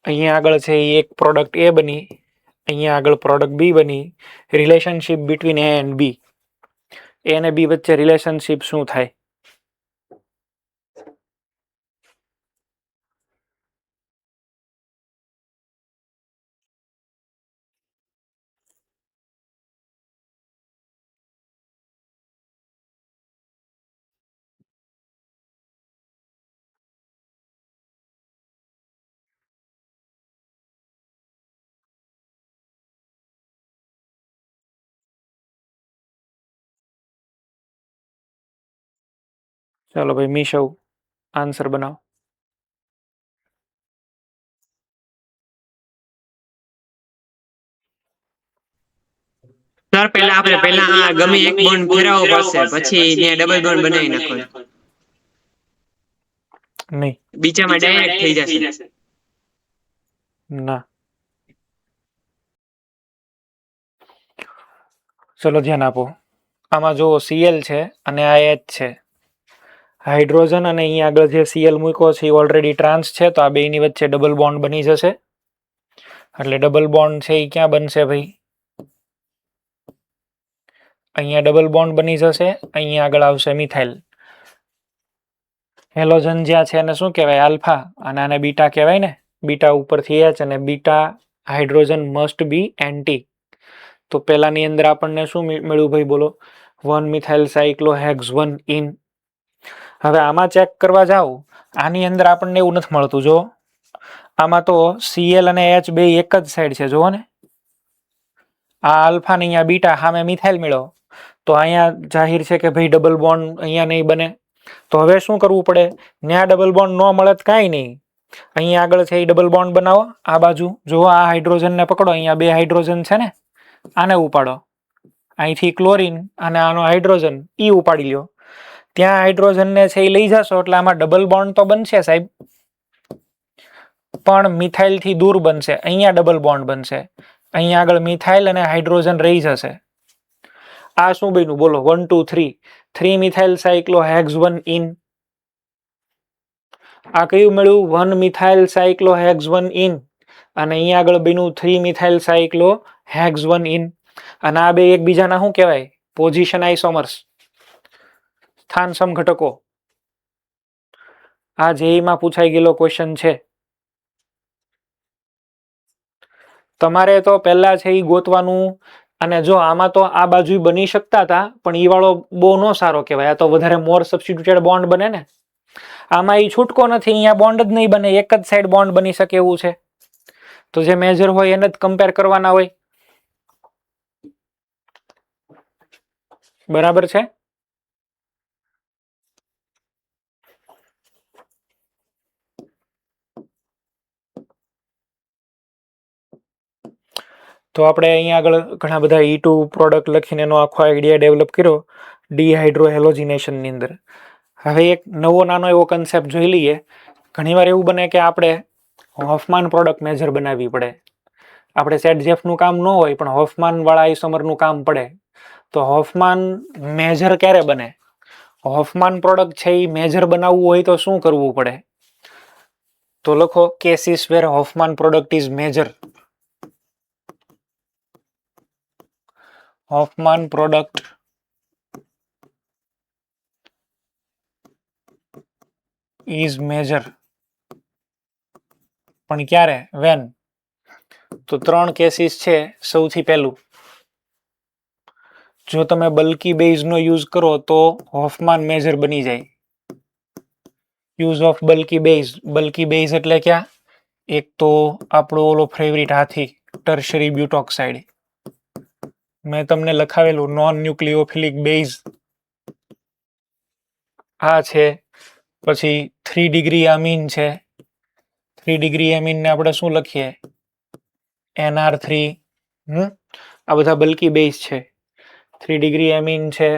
અહીંયા આગળ છે એ એક પ્રોડક્ટ એ બની, અહીંયા આગળ પ્રોડક્ટ બી બની. રિલેશનશિપ બિટવીન એ એન્ડ બી, એ અને બી વચ્ચે રિલેશનશિપ શું થાય? ચાલો ભાઈ મીશવ આન્સર બનાવો. સર પહેલા આપણે પહેલા આ ગમે એક બોન્ડ ફેરવવો પડશે, પછી ત્યાં ડબલ બોન્ડ બનાવી નાખો. નહીં, બીજામાં ડાયરેક્ટ થઈ જશે. ના. ચલો ધ્યાન આપો. આમાં જો Cl છે અને આ H છે, હાઇડ્રોજન, અને અહીંયા આગળ જે Cl મૂક્યો છે એ ઓલરેડી ટ્રાન્સ છે, તો આ બેની વચ્ચે ડબલ બોન્ડ બની જશે. એટલે ડબલ બોન્ડ છે એ ક્યાં બનશે ભાઈ? અહીંયા ડબલ બોન્ડ બની જશે. અહીંયા આગળ આવશે મિથાઇલ. હેલોજન જ્યાં છે એને શું કહેવાય? આલ્ફા, અને આને બીટા કહેવાય ને. બીટા ઉપરથી H, અને beta hydrogen must be anti. તો પહેલાની અંદર આપણને શું મળ્યું ભાઈ બોલો? 1 મિથાઇલ સાયક્લોહેક્ઝ 1 ઇન. હવે આમાં ચેક કરવા જાવ, આની અંદર આપણને એવું નથી મળતું. જો આમાં તો Cl અને H બે એક જ સાઈડ છે, જુઓ ને. આ આલ્ફા ને અહીંયા બીટા, સામે મિથાઇલ મેળવો, તો અહીંયા જાહેર છે કે ભાઈ ડબલ બોન્ડ અહીંયા નહીં બને. તો હવે શું કરવું પડે? ત્યાં ડબલ બોન્ડ ન મળે તો કાંઈ નહીં, અહીંયા આગળ છે એ ડબલ બોન્ડ બનાવો. આ બાજુ જો આ હાઇડ્રોજનને પકડો, અહીંયા બે હાઇડ્રોજન છે ને, આને ઉપાડો. અહીંથી ક્લોરીન અને આનો હાઇડ્રોજન ઈ ઉપાડી લ્યો. ત્યાં હાઇડ્રોજનને છે એ લઈ જશો એટલે આમાં ડબલ બોન્ડ તો બનશે સાહેબ, પણ મિથાઇલથી દૂર બનશે. અહીંયા ડબલ બોન્ડ બનશે. અહીંયા આગળ મિથાઇલ અને હાઇડ્રોજન રહી જશે. આ શું બન્યું બોલો? 1 2 3 3 મિથાઇલ સાયક્લોહેક્ઝ 1 ઇન. આ કયું મળ્યું? 1 મિથાઇલ સાયક્લોહેક્ઝ 1 ઇન. અને અહીંયા આગળ બન્યું 3 મિથાઇલ સાયક્લોહેક્ઝ 1 ઇન. અને આ બે એકબીજાના શું કહેવાય? પોઝિશન આઇસોમર્સ, સ્થાન સમઘટકો. આ જેઈમાં પૂછાઈ ગયેલો ક્વેશ્ચન છે. તમારે તો પહેલા છે એ ગોતવાનું. અને જો આમાં તો આ બાજુ બની શકતા હતા, પણ ઈ વાળો બહુ નો સારો કહેવાય. આ તો વધારે મોર સબસ્ટિટ્યુટેડ બોન્ડ બને ને. આમાં ઈ છૂટકો નથી, અહીંયા બોન્ડ જ નહીં બને, એક જ સાઈડ બોન્ડ બની શકે એવું છે. તો જે મેજર હોય એને જ કમ્પેર કરવાના હોય. બરાબર છે? તો આપણે અહીંયા આગળ ઘણા બધા E2 પ્રોડક્ટ લખીને એનો આખો આઈડિયા ડેવલપ કર્યો ડિહાઇડ્રોહેલોજિનેશનની અંદર. હવે એક નવો નાનો એવો કન્સેપ્ટ જોઈ લઈએ. ઘણીવાર એવું બને કે આપણે હોફમાન પ્રોડક્ટ મેજર બનાવવી પડે. આપણે સેટજેફનું કામ ન હોય, પણ હોફમાન વાળા આઇસોમરનું કામ પડે. તો હોફમાન મેજર ક્યારે બને? હોફમાન પ્રોડક્ટ છે એ મેજર બનાવવું હોય તો શું કરવું પડે? તો લખો cases where Hofmann product is major. Hofmann product is major. પણ ક્યારે? વેન. તો 3 કેસીસ છે. સૌથી પહેલું, જો તમે બલ્કી બેઝનો યુઝ કરો તો હોફમાન મેજર બની જાય. Use of bulky base. Bulky base એટલે ક્યાં? એક તો આપણો ઓલો ફેવરિટ હાથી, ટર્શરી બ્યુટોક્સાઇડ. મેં તમને લખાવેલું નોન ન્યુક્લિયોફિલિક બેઝ આ છે. પછી 3 ડિગ્રી અમીન છે. 3 ડિગ્રી અમીનને આપણે શું લખીએ? NR3. આ બધા બલ્કી બેઝ છે. 3 ડિગ્રી એમીન છે.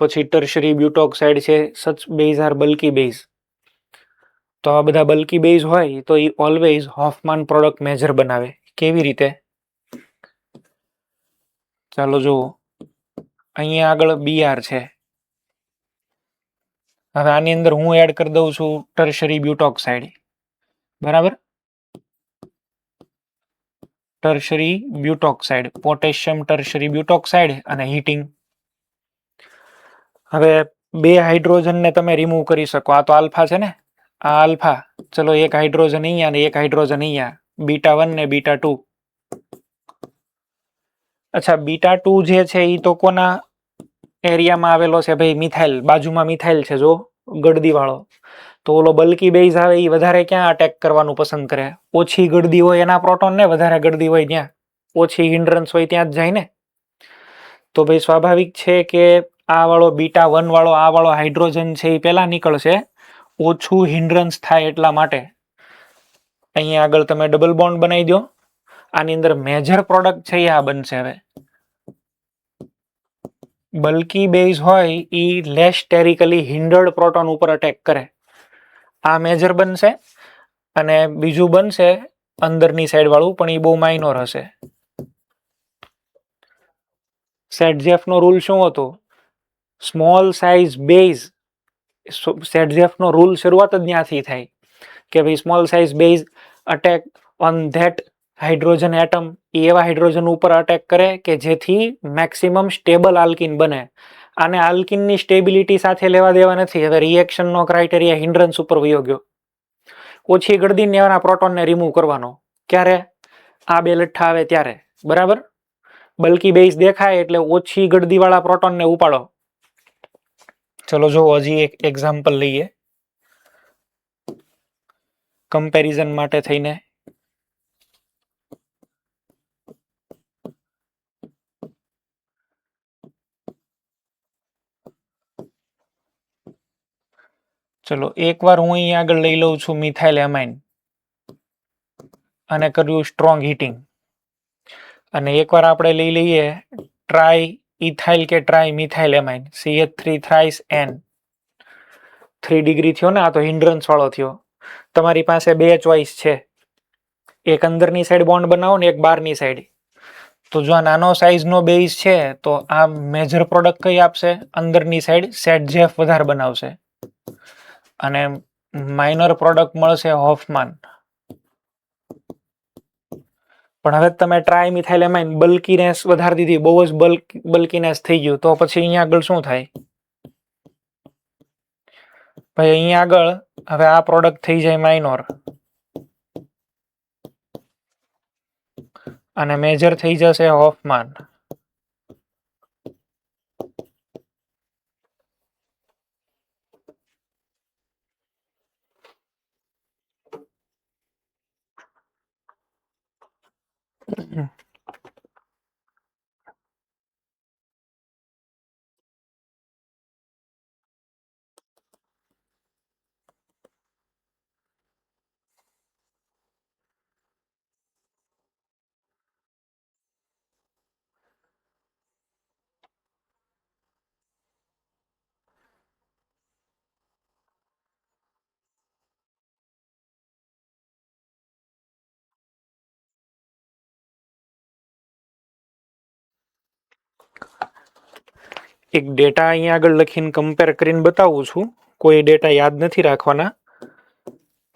પછી ટર્શરી બ્યુટોક્સાઇડ છે. સચ બેઝ આર બલ્કી બેઝ. તો આ બધા બલ્કી બેઝ હોય તો એ ઓલવેઝ હોફમાન પ્રોડક્ટ મેજર બનાવે. કેવી રીતે? ચાલો જુઓ. અહીંયા આગળ BR છે. હવે આની અંદર હું એડ કરી દઉં છું ટર્શરી બ્યુટોક્સાઇડ. બરાબર? ટર્શરી બ્યુટોક્સાઇડ, પોટેશિયમ ટર્શરી બ્યુટોક્સાઇડ અને હીટિંગ. હવે બે હાઇડ્રોજનને તમે રિમૂવ કરી શકો. આ તો આલ્ફા છે ને, આ આલ્ફા. ચલો એક હાઇડ્રોજન અહીંયા ને એક હાઇડ્રોજન અહીંયા, β1 ને β2. અચ્છા, β2 જે છે એ તો કોના એરિયામાં આવેલો છે ભાઈ? મિથાઇલ, બાજુમાં મિથાઇલ છે જો, ગળદી વાળો. તો ઓલો બલ્કી બેઝ આવે એ વધારે ક્યાં અટેક કરવાનું પસંદ કરે? ઓછી ગળદી હોય એના પ્રોટોન ને, વધારે ગળદી હોય ત્યાં, ઓછી હિન્ડ્રન્સ હોય ત્યાં જ જાય ને. તો ભાઈ સ્વાભાવિક છે કે આ વાળો β1 વાળો, આ વાળો હાઇડ્રોજન છે એ પહેલા નીકળશે, ઓછું હિન્ડ્રન્સ થાય એટલા માટે. અહીંયા આગળ તમે ડબલ બોન્ડ બનાવી દો. આની અંદર મેજર પ્રોડક્ટ છે એ આ બનશે. હવે બલ્કી બેઝ હોય એ લેસ સ્ટેરિકલી હિન્ડર્ડ પ્રોટોન ઉપર અટેક કરે, આ મેજર બનશે. અને બીજું બનશે અંદરની સાઈડ વાળું, પણ એ બહુ માઇનોર હશે. સેટજેફ નો રૂલ શું હતો? Small size base. સેટજેફ નો રૂલ શરૂઆત જ ત્યાંથી થાય કે ભાઈ small size base attack on that hydrogen atom. એવા હાઇડ્રોજન ઉપર અટેક કરે કે જેથી મેક્સિમમ સ્ટેબલ આલ્કિન બને. આને આલ્કિનની સ્ટેબિલિટી સાથે લેવા દેવા નથી. હવે રિએક્શનનો ક્રાઇટેરિયા હિન્ડ્રન્સ ઉપર વયો ગયો. ઓછી ગળદીને એના પ્રોટોનને રિમૂવ કરવાનો. ક્યારે? આ બે લઠ્ઠા આવે ત્યારે. બરાબર? બલ્કી બેઝ દેખાય એટલે ઓછી ગળદી વાળા પ્રોટોનને ઉપાડો. ચલો જો હજી એક એક્ઝામ્પલ લઈએ કમ્પેરિઝન માટે થઈને. ચલો એકવાર હું અહીં આગળ લઈ લઉં છું મિથાઇલ એમાઇન અને કર્યું સ્ટ્રોંગ હીટિંગ. અને એકવાર આપણે લઈ લઈએ ટ્રાય ઇથાઇલ કે try methyl amine, CH3 thrice N. 3 degree થયો ને, આ તો હિન્ડ્રન્સ વાળો થયો. તમારી પાસે બે ચોઈસ છે, એક અંદરની સાઈડ બોન્ડ બનાવો ને એક બહારની સાઈડ. તો જો આ નાનો સાઈઝનો બેઝ છે તો આ મેજર પ્રોડક્ટ કઈ આપશે? અંદરની સાઈડ સેટજેફ વધારે બનાવશે. અને માઇનર પ્રોડક્ટ મળશે હોફમાન. પણ હવે તમે ટ્રાય મિથાઇલ એમાઇન બલ્કીનેસ વધારી દીધી, બહુ જ બલ્કીનેસ થઈ ગયું, તો પછી અહીંયા આગળ શું થાય ભાઈ? અહીંયા આગળ હવે આ પ્રોડક્ટ થઈ જાય માઇનોર અને મેજર થઈ જશે હોફમાન. એક ડેટા અહીંયા આગળ લખીને કમ્પેર કરીને બતાવું છું. કોઈ ડેટા યાદ નથી રાખવાના,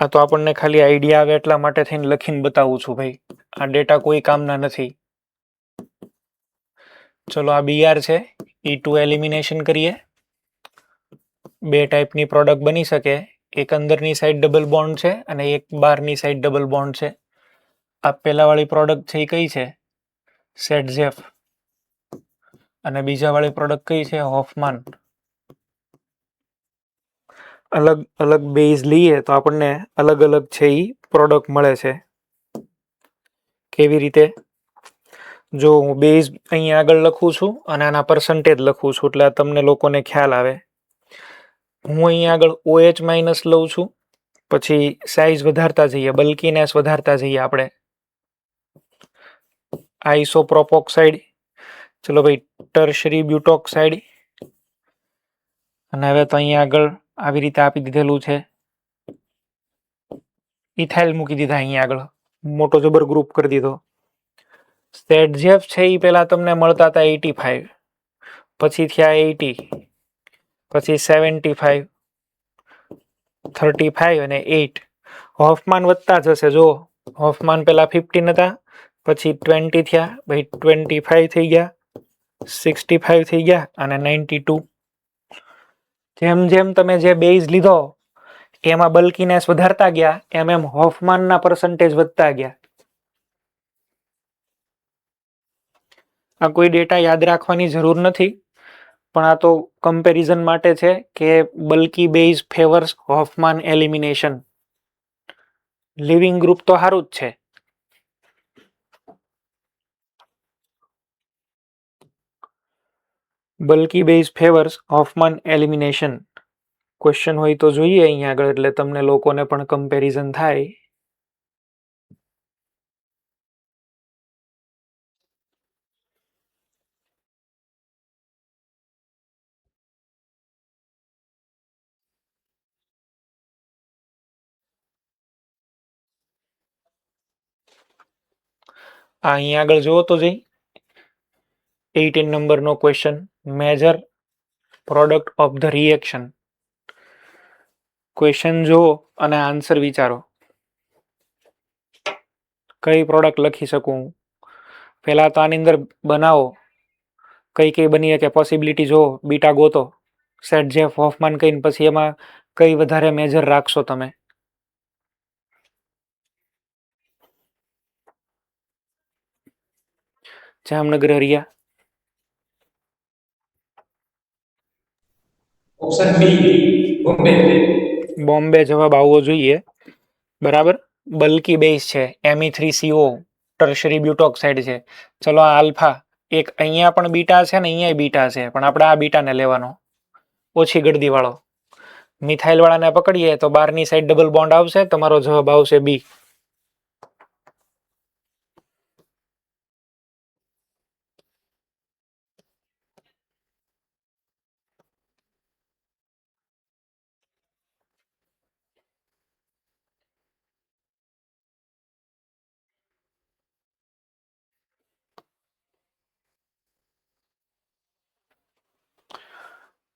આ તો આપણને ખાલી આઈડિયા આવે એટલા માટે થઈને લખીને બતાવું છું ભાઈ. આ ડેટા કોઈ કામના નથી. ચલો આ બીઆર છે, E2 એલિમિનેશન કરીએ. બે ટાઈપની પ્રોડક્ટ બની શકે, એક અંદરની સાઈડ ડબલ બોન્ડ છે અને એક બહારની સાઈડ ડબલ બોન્ડ છે. આ પહેલા વાળી પ્રોડક્ટ છે એ કઈ છે? સેટજેફ. અને બીજા વાળી પ્રોડક્ટ કઈ છે? હોફમાન. અલગ અલગ બેઝ લઈએ તો આપણને અલગ અલગ છે એ પ્રોડક્ટ મળે છે. કેવી રીતે? જો હું બેઝ અહીંયા આગળ લખું છું અને આના પર્સન્ટેજ લખું છું એટલે તમને લોકોને ખ્યાલ આવે. હું અહીંયા આગળ OH માઇનસ લઉં છું, પછી સાઇઝ વધારતા જઈએ, બલ્કીનેસ વધારતા જઈએ આપણે. આઇસોપ્રોપોક્સાઇડ, ચલો ભાઈ ટર્શરી બ્યુટોક્સાઇડ. અને હવે તો અહીંયા આગળ આવી રીતે આપી દીધેલું છે, ઇથાઇલ મૂકી દીધા અહીંયા આગળ, મોટો જબર ગ્રુપ કરી દીધો. સેટજેફ છે એ પહેલા તમને મળતા હતા 85, પછી થયા 80, પછી 75, 35 અને 8. હોફમાન વધતા જશે. જો હોફમાન પહેલા 15 હતા, પછી 20 થયા ભાઈ, 25 થઈ ગયા, 65 થઈ ગયા અને 92. જેમ જેમ તમે જે બેઝ લીધો એમાં બલ્કીનેસ વધારતા ગયા એમ હોફમાનના પર્સન્ટેજ વધતા ગયા. આ કોઈ ડેટા યાદ રાખવાની જરૂર નથી, પણ આ તો કમ્પેરિઝન માટે છે કે bulky base favours Hofmann elimination. Leaving group તો સારું જ છે. Bulky base favours Hofmann elimination. Question હોય તો જોઈએ અહીંયા આગળ, એટલે તમને લોકોને પણ કમ્પેરિઝન થાય. અહીંયા આગળ જુઓ તો જઈ 18 નંબરનો question, major product of the reaction. Question જુઓ અને આન્સર વિચારો. કઈ પ્રોડક્ટ લખી શકું? પહેલા તો આની અંદર બનાવો, કઈ કઈ બની શકે પોસિબિલિટી જુઓ, બીટા ગોતો, સેટ જેફ હોફમાન કહીને પછી એમાં કઈ વધારે મેજર રાખશો તમે. જામનગર હરિયા. Option B Bombay. બોમ્બે જવાબ આવવો જોઈએ. બરાબર. બલ્કી બેઝ છે, Me3CO ટર્શરી બ્યુટોક્સાઇડ છે. ચલો આ આલ્ફા, એક અહીંયા પણ બીટા છે ને અહીંયા બીટા છે, પણ આપણે આ બીટાને લેવાનો, ઓછી ગળદી વાળો. મિથાઇલ વાળાને પકડીએ તો બહારની સાઈડ ડબલ બોન્ડ આવશે, તમારો જવાબ આવશે બી.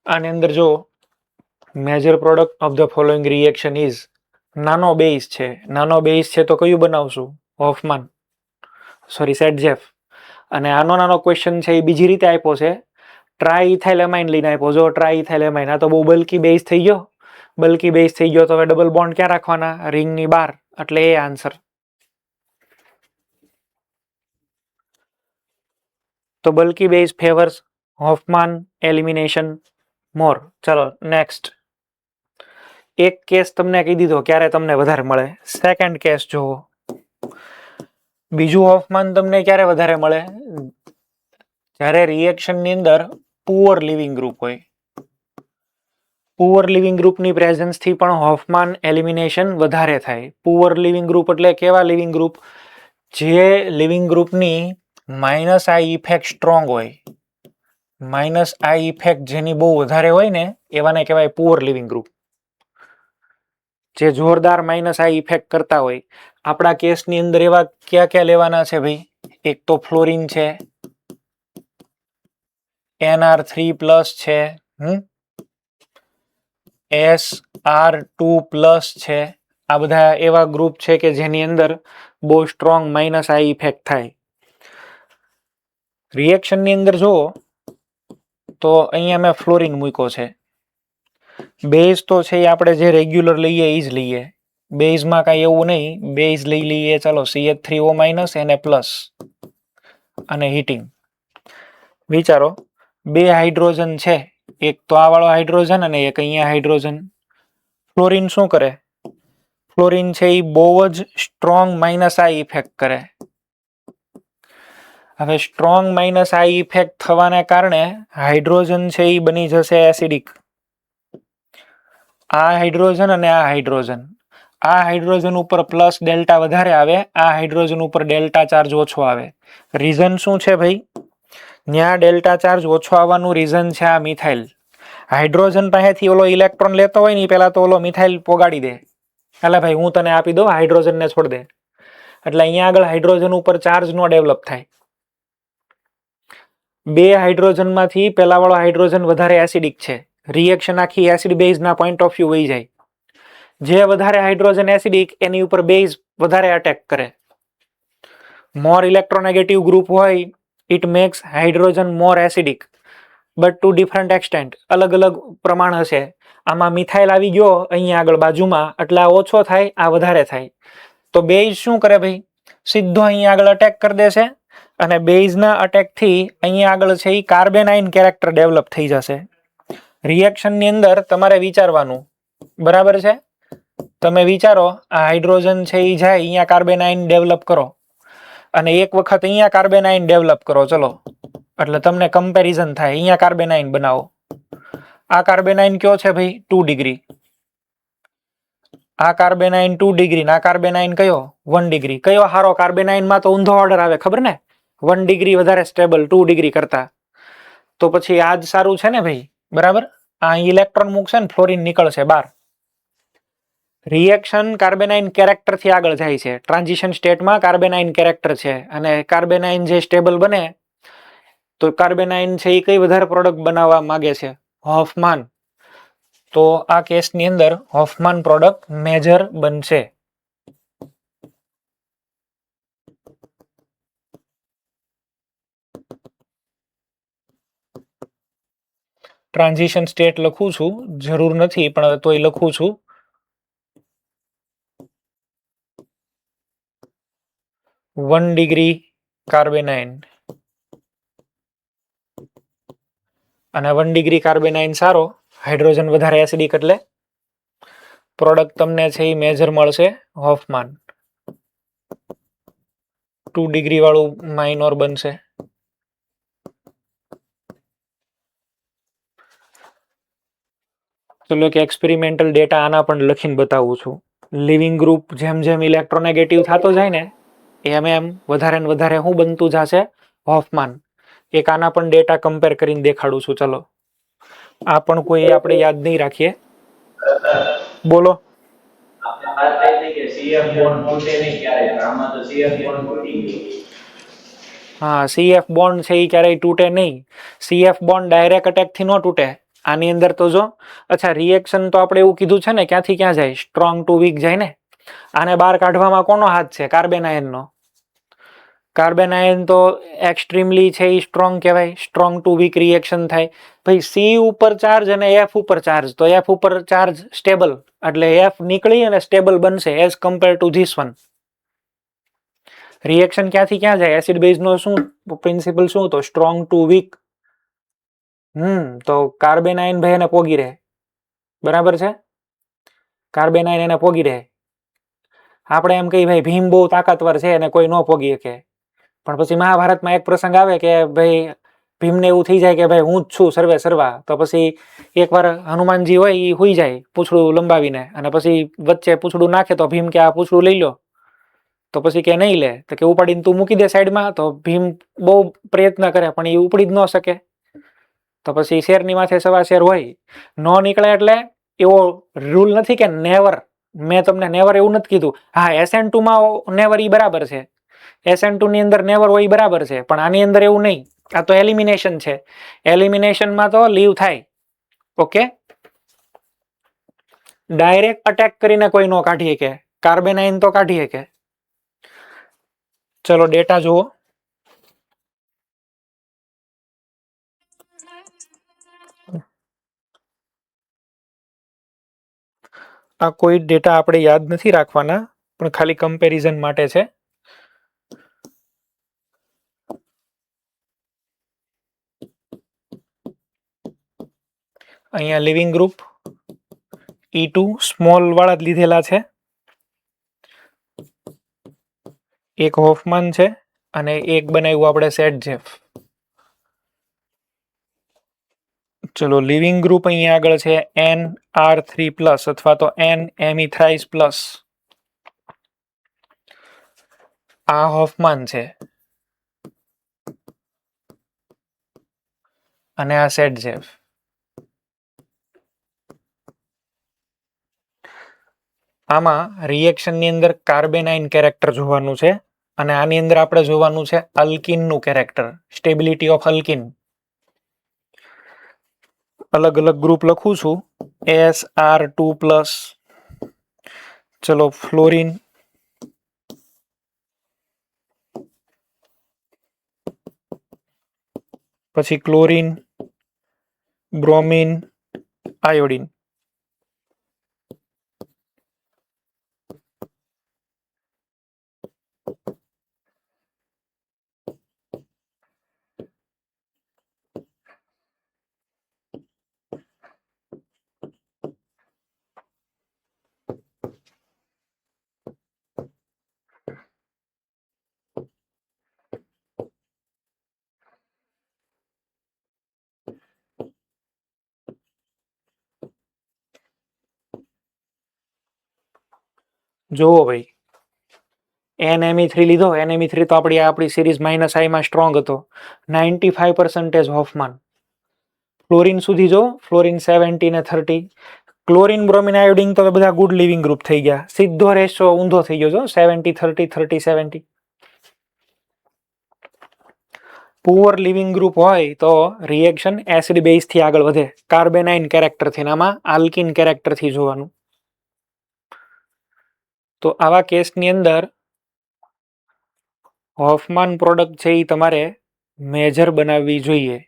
આની અંદર જો major product of the following reaction is, નાનો બેઝ છે. નાનો બેઝ છે તો કયું બનાવશું? Hoffmann, sorry set Jeff. અને આનો નાનો ક્વેશ્ચન છે એ બીજી રીતે આપ્યો છે, ટ્રાઇથાઇલેમાઇન લઈને આપ્યો. જો ટ્રાઇથાઇલેમાઇન, આ તો બહુ બલ્કી બેઝ થઈ ગયો. બલ્કી બેઝ થઈ ગયો તો હવે ડબલ બોન્ડ ક્યાં રાખવાના? રિંગની બહાર, એટલે એ આન્સર. તો bulky base favours Hofmann elimination મોર. ચલો નેક્સ્ટ. એક કેસ તમને કહી દીધો ક્યારે તમને વધારે મળે. સેકન્ડ કેસ જુઓ. બીજું હોફમાન તમને ક્યારે વધારે મળે? જ્યારે રિએક્શનની અંદર પુઅર લિવિંગ ગ્રુપ હોય. પુઅર લિવિંગ ગ્રુપની પ્રેઝન્સથી પણ હોફમાન એલિમિનેશન વધારે થાય. પુઅર લિવિંગ ગ્રુપ એટલે કેવા લિવિંગ ગ્રુપ? જે લિવિંગ ગ્રુપની માઇનસ આઈ ઇફેક્ટ સ્ટ્રોંગ હોય. માઇનસ આઈ ઇફેક્ટ જેની બહુ વધારે હોય ને એવાને કહેવાય પુઅર લિવિંગ ગ્રુપ. જે જોરદાર માઇનસ આઈ ઇફેક્ટ કરતા હોય. આપણા કેસની અંદર એવા ક્યાં ક્યાં લેવાના છે ભાઈ? એક તો ફ્લોરિન છે, NR3+ છે, SR2+ છે. આ બધા એવા ગ્રુપ છે કે જેની અંદર બહુ સ્ટ્રોંગ માઇનસ આઈ ઇફેક્ટ થાય. રિએક્શનની અંદર જુઓ તો અહીંયા મેં ફ્લોરિન મૂક્યો છે. બેઝ તો છે એ આપણે જે રેગ્યુલર લઈએ એ જ લઈએ. બેઝમાં કાંઈ એવું નહીં, બેઝ લઈ લઈએ. ચાલો CH3O- Na+ અને હીટિંગ. વિચારો, બે હાઇડ્રોજન છે, એક તો આ વાળો હાઇડ્રોજન અને એક અહીંયા હાઇડ્રોજન. ફ્લોરિન શું કરે? ફ્લોરિન છે એ બહુ જ સ્ટ્રોંગ માઇનસ આઈ ઇફેક્ટ કરે. હવે સ્ટ્રોંગ માઇનસ આઈ ઇફેક્ટ થવાને કારણે હાઇડ્રોજન છે એ બની જશે એસિડિક. આ હાઇડ્રોજન અને આ હાઇડ્રોજન, આ હાઇડ્રોજન ઉપર પ્લસ ડેલ્ટા વધારે આવે, આ હાઇડ્રોજન ઉપર ડેલ્ટા ચાર્જ ઓછો આવે. રીઝન શું છે ભાઈ? ત્યાં ડેલ્ટા ચાર્જ ઓછો આવવાનું રીઝન છે આ મિથાઇલ. હાઇડ્રોજન પાસેથી ઓલો ઇલેક્ટ્રોન લેતો હોય ને પેલા તો ઓલો મિથાઇલ પોગાડી દે, એટલે ભાઈ હું તને આપી દઉં, હાઇડ્રોજનને છોડ દે. એટલે અહીંયા આગળ હાઇડ્રોજન ઉપર ચાર્જ નો ડેવલપ થાય. બે હાઇડ્રોજનમાંથી પેલા વાળો હાઇડ્રોજન વધારે એસિડિક છે. રિએક્શન આખી એસિડ બેઝના પોઈન્ટ ઓફ વ્યૂ વહી જાય. જે વધારે હાઇડ્રોજન એસિડિક એની ઉપર બેઝ વધારે અટેક કરે. મોર ઇલેક્ટ્રોનેગેટિવ ગ્રુપ હોય it max hydrogen more acidic but two different extent. અલગ અલગ પ્રમાણ હશે. આમાં મિથાઇલ આવી ગયો અહીંયા આગળ બાજુમાં એટલે આ ઓછો થાય, આ વધારે થાય. તો બેઝ શું કરે ભાઈ, સીધો અહીંયા આગળ અટેક કરી દેશે અને બેઝના અટેકથી અહીંયા આગળ છે એ કાર્બેનાઇન કેરેક્ટર ડેવલપ થઈ જશે. રિએક્શનની અંદર તમારે વિચારવાનું, બરાબર છે? તમે વિચારો આ હાઇડ્રોજન છે એ જાય અહીંયા કાર્બેનાઇન ડેવલપ કરો અને એક વખત અહીંયા કાર્બેનાઇન ડેવલપ કરો, ચલો, એટલે તમને કમ્પેરિઝન થાય. અહીંયા કાર્બેનાઇન બનાવો. આ કાર્બેનાઇન કયો છે ભાઈ? 2 ડિગ્રી. આ કાર્બેનાઇન 2 ડિગ્રી, આ કાર્બેનાઇન કયો? 1 ડિગ્રી. કયો હારો? કાર્બેનાઇનમાં તો ઊંધો ઓર્ડર આવે, ખબર ને? 1 ડિગ્રી વધારે સ્ટેબલ 2 ડિગ્રી કરતા. તો પછી આ જ સારું છે ને ભાઈ, બરાબર? આ ઇલેક્ટ્રોન મૂકશે ને ફ્લોરિન નીકળશે બહાર. રિએક્શન કાર્બેનાઇન કેરેક્ટરથી આગળ જાય છે. ટ્રાન્ઝિશન સ્ટેટમાં કાર્બેનાઇન કેરેક્ટર છે અને કાર્બેનાઇન જે સ્ટેબલ બને તો કાર્બેનાઇન છે એ કઈ વધારે પ્રોડક્ટ બનાવવા માંગે છે? હોફમાન. તો આ કેસની અંદર હોફમાન પ્રોડક્ટ મેજર બનશે. ટ્રાન્ઝિશન સ્ટેટ લખું છું, જરૂર નથી પણ તોય લખું છું. વન ડિગ્રી કાર્બેનાઇન અને 1 ડિગ્રી કાર્બેનાઇન સારો, હાઇડ્રોજન વધારે એસિડિક એટલે પ્રોડક્ટ તમને છે એ મેજર મળશે હોફમાન. 2 ડિગ્રી વાળું માઇનોર બનશે. ચલો કે એક્સપેરિમેન્ટલ ડેટા આના પણ લખીને બતાવું છું. લિવિંગ ગ્રુપ જેમ જેમ ઇલેક્ટ્રોનેગેટિવ થતો જાય ને એમ એમ વધારે ને વધારે શું બનતું જશે? હોફમાન. એક આના પણ ડેટા કમ્પેર કરીને દેખાડું છું. ચલો, આ પણ કોઈ આપણે યાદ નહીં રાખીએ. બોલો. હા, CF બોન્ડ છે એ ક્યારેય તૂટે નહીં. CF બોન્ડ ડાયરેક્ટ અટેકથી ન તૂટે. આની અંદર તો જો, અચ્છા, રિએક્શન તો આપણે એવું કીધું છે ને, ક્યાંથી ક્યાં જાય? સ્ટ્રોંગ ટુ વીક જાય ને. આને બહાર કાઢવામાં કોનો હાથ છે? કાર્બેનાયનનો. કાર્બેનાયન તો એક્સ્ટ્રીમલી છે એ સ્ટ્રોંગ કહેવાય. સ્ટ્રોંગ ટુ વીક રિએક્શન થાય. ભાઈ C ઉપર ચાર્જ અને F ઉપર ચાર્જ, તો F ઉપર ચાર્જ સ્ટેબલ એટલે F નીકળી અને સ્ટેબલ બનશે as compare to this one. Reaction ક્યાંથી ક્યાં જાય? એસિડ બેઝ નો શું પ્રિન્સિપલ શું? તો સ્ટ્રોંગ ટુ વીક. તો કાર્બેનાઇન ભાઈ એને પોગી રહે, બરાબર છે? કાર્બેનાઇન એને પોગી રહે. આપણે એમ કહીએ ભાઈ ભીમ બહુ તાકાતવર છે અને કોઈ ન પોગી શકે, પણ પછી મહાભારતમાં એક પ્રસંગ આવે કે ભાઈ ભીમને એવું થઈ જાય કે ભાઈ હું જ છું સર્વે સર્વા. તો પછી એકવાર હનુમાનજી હોય એ હુઈ જાય પૂંછડું લંબાવીને અને પછી વચ્ચે પૂંછડું નાખે તો ભીમ કે આ પૂંછડું લઈ લો. તો પછી કે નહીં લે, તો કે ઉપાડીને તું મૂકી દે સાઈડમાં. તો ભીમ બહુ પ્રયત્ન કરે પણ એ ઉપડી જ ન શકે. તો પછી શેરની માથે સવા શેર હોય, ન નીકળે એટલે એવો રૂલ નથી કે નેવર. મેં તમને નેવર એવું નથી કીધું. હા, SN2 માં નેવર ઈ બરાબર છે. SN2 ની અંદર નેવર હોય બરાબર છે, પણ આની અંદર એવું નહીં. આ તો એલિમિનેશન છે. એલિમિનેશનમાં તો લીવ થાય. ઓકે, ડાયરેક્ટ અટેક કરીને કોઈ નો કાઢી શકે. કાર્બેનાઇન તો કાઢી શકે. ચલો ડેટા જુઓ. આ કોઈ ડેટા આપણે યાદ નથી રાખવાના, પણ ખાલી કમ્પેરિઝન માટે છે. અહીંયા લિવિંગ ગ્રુપ E2 સ્મોલ વાળા જ લીધેલા છે. એક હોફમાન છે અને એક બનાવ્યું આપણે સેટજેફ. ચલો, લિવિંગ ગ્રુપ અહીંયા આગળ છે NR3+ અથવા તો N-એમિથ્રાઇસ+. આ હોફમાન છે અને આ સેટજેફ. આમાં રિએક્શનની અંદર કાર્બેનાઇન કેરેક્ટર જોવાનું છે અને આની અંદર આપણે જોવાનું છે અલ્કિનનું કેરેક્ટર, સ્ટેબિલિટી ઓફ અલ્કિન. અલગ અલગ ગ્રુપ લખું છું. SR2+. ચલો, ફ્લોરિન પછી ક્લોરીન, બ્રોમિન, આયોડિન. જોવો ભાઈ, NMe3 લીધો. NMe3 તો આપણી સિરીઝ -I માં સ્ટ્રોંગ હતો. 95% હોફમાન. ફ્લોરિન સુધી જો, ફ્લોરિન 70 ને 30. ક્લોરિન, બ્રોમિન, આયોડિન તો બધા ગુડ લિવિંગ ગ્રુપ થઈ ગયા. સીધો રેશિયો ઊંધો થઈ ગયો છો, 70-30, 30-70. પુઅર લિવિંગ ગ્રુપ હોય તો રિએક્શન એસિડ બેઝ થી આગળ વધે, કાર્બેનાઇન કેરેક્ટર થી. આમાં આલ્કિન કેરેક્ટર થી જોવાનું. તો આવા કેસની અંદર હોફમાન પ્રોડક્ટ છે એ તમારે મેજર બનાવવી જોઈએ.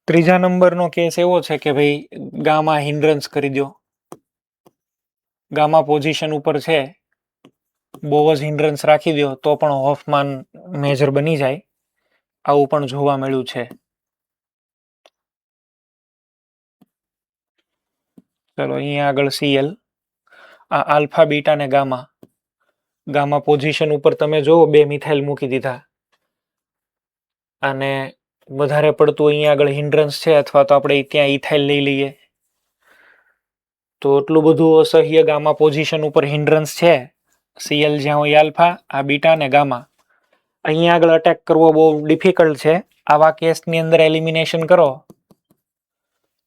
ત્રીજા નંબરનો કેસ એવો છે કે ભાઈ ગામા હિન્ડ્રન્સ કરી દો. ગામા પોઝિશન ઉપર છે, બહુ જ હિન્ડ્રન્સ રાખી દો તો પણ હોફમાન મેજર બની જાય. આવું પણ જોવા મળ્યું છે. ચલો અહીંયા આગળ Cl, આ આલ્ફા, બીટા ને ગામા. ગામા પોઝિશન ઉપર તમે જોવો 2 મિથાઇલ મૂકી દીધા. અને વધારે પડતું અહીંયા આગળ હિન્ડ્રન્સ છે, અથવા તો આપણે ત્યાં ઇથાઇલ લઈ લઈએ તો એટલું બધું અસહ્ય ગામા પોઝિશન ઉપર હિન્ડ્રન્સ છે. Cl જ્યાં હોય આલ્ફા, આ બીટા ને ગામા. અહીંયા આગળ અટેક કરવો બહુ ડિફિકલ્ટ છે. આવા કેસની અંદર એલિમિનેશન કરો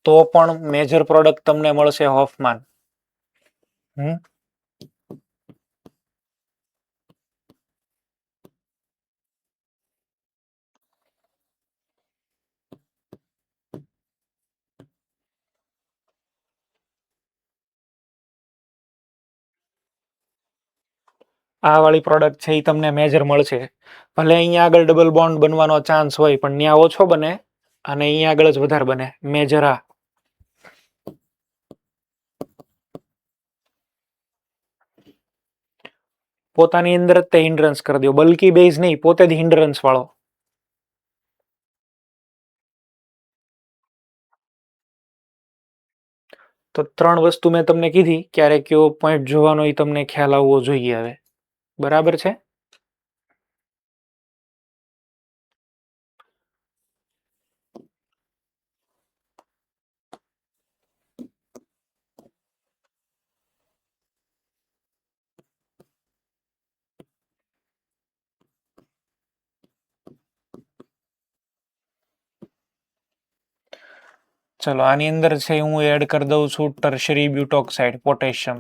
તો પણ મેજર પ્રોડક્ટ તમને મળશે હોફમાન. આ વાળી પ્રોડક્ટ છે એ તમને મેજર મળશે. ભલે અહીંયા આગળ ડબલ બોન્ડ બનવાનો ચાન્સ હોય પણ ત્યાં ઓછો બને અને અહીંયા આગળ જ વધારે બને. મેજર આ પોતાની અંદર જ તે હિન્ડ્રન્સ કરી દો. બલ્કી બેઝ નહીં, પોતે જ હિન્ડ્રન્સ વાળો. તો 3 વસ્તુ મેં તમને કીધી. ક્યારે કયો પોઈન્ટ જોવાનો એ તમને ખ્યાલ આવવો જોઈએ. હવે બરાબર છે? ચલો આની અંદર છે હું એડ કરી દઉં છું ટર્શરી બ્યુટોક્સાઇડ, પોટેશિયમ.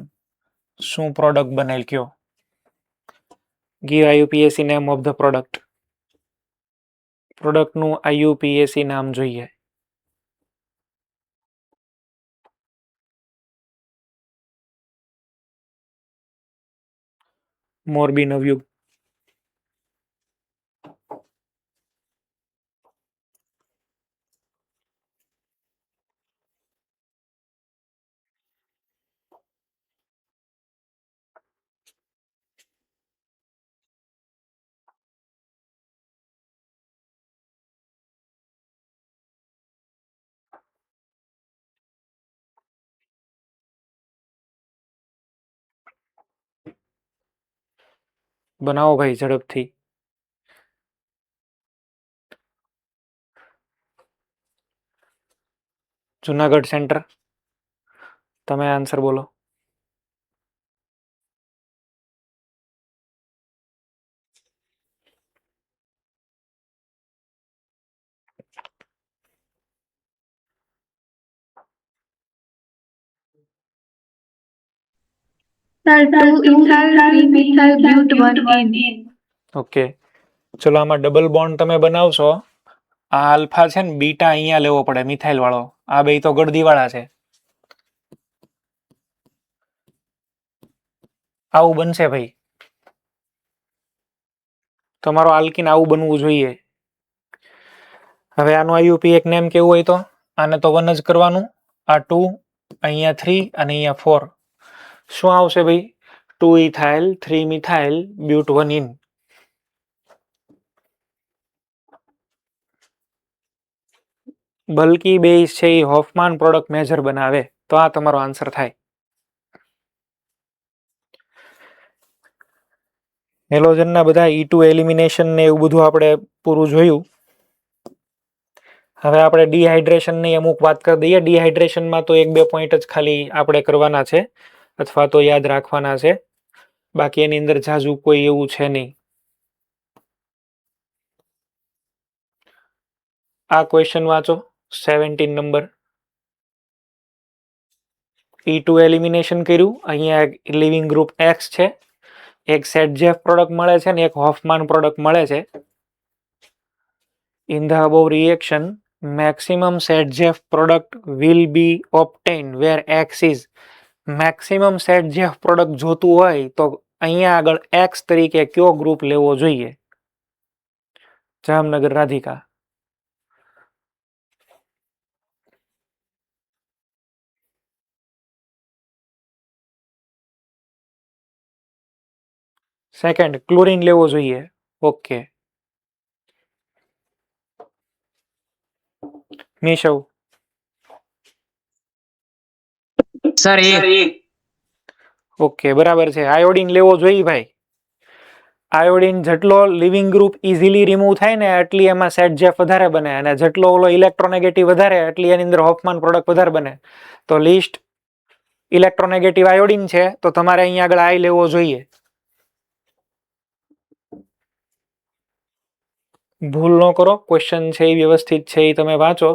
શું પ્રોડક્ટ બનેલ કયો? Give IUPAC name of the product. પ્રોડક્ટનું IUPAC નામ જોઈએ. મોરબી નવયુગ. બનાવો ભાઈ ઝડપથી. જુનાગઢ સેન્ટર. તમે આન્સર બોલો. Sir, 2-ethyl 3-methyl but 1-ene. Okay, ચલો આમાં ડબલ બોન્ડ તમે બનાવશો. આ આલ્ફા છે ને બીટા અહીંયા લેવો પડે, મિથાઇલ વાળો. આ બે તો ગળદી વાળા છે. આવું બનશે ભાઈ. તમારો આલ્કિન આવું બનવું જોઈએ. હવે આનું આઈયુપી એક નેમ કેવું હોય તો આને તો 1 જ કરવાનું. આ 2, અહીંયા 3 અને અહીંયા 4. શું આવશે ભાઈ? 2 ethyl 3 methyl બ્યુટ 1 in. Bulky base છે એ હોફમાન પ્રોડક્ટ મેજર બનાવે. તો આ તમારો આન્સર થાય. હેલોજનના બધા E2 એલિમિનેશન ને એવું બધું આપણે પૂરું જોયું. હવે આપણે ડિહાઇડ્રેશનની અમુક વાત કરી દઈએ. ડિહાઇડ્રેશનમાં તો 1-2 પોઈન્ટ જ ખાલી આપણે કરવાના છે અથવા તો યાદ રાખવાના છે. બાકી એની અંદર જાજુ કોઈ એવું છે નહીં. આ ક્વેશ્ચન વાંચો 17 નંબર. E2 એલિમિનેશન કર્યું. અહીંયા લિવિંગ ગ્રુપ X છે. એક સેટજેફ પ્રોડક્ટ મળે છે ને એક હોફમાન પ્રોડક્ટ મળે છે. In the above reaction, maximum Saytzeff product will be obtained where X is. Maximum Saytzeff product જોતું હોય તો અહીંયા આગળ X તરીકે કયો ગ્રુપ લેવો જોઈએ? જામનગર રાધિકા. સેકન્ડ ક્લોરીન લેવો જોઈએ. ઓકે. મિશવ. સર એ ઓકે બરાબર છે. આયોડિન લેવો જોઈએ ભાઈ. આયોડિન જેટલો લિવિંગ ગ્રુપ ઇઝીલી રિમૂવ થાય ને એટલી એમાં સેટજેફ વધારે બને અને જેટલો ઓલો ઇલેક્ટ્રોનેગેટિવ વધારે એટલી એની અંદર હોફમાન પ્રોડક્ટ વધારે બને. તો લિસ્ટ ઇલેક્ટ્રોનેગેટિવ આયોડિન છે તો તમારે અહીંયા આગળ આઈ લેવો જોઈએ. ભૂલ ન કરો. ક્વેશ્ચન છે એ વ્યવસ્થિત છે એ તમે વાંચો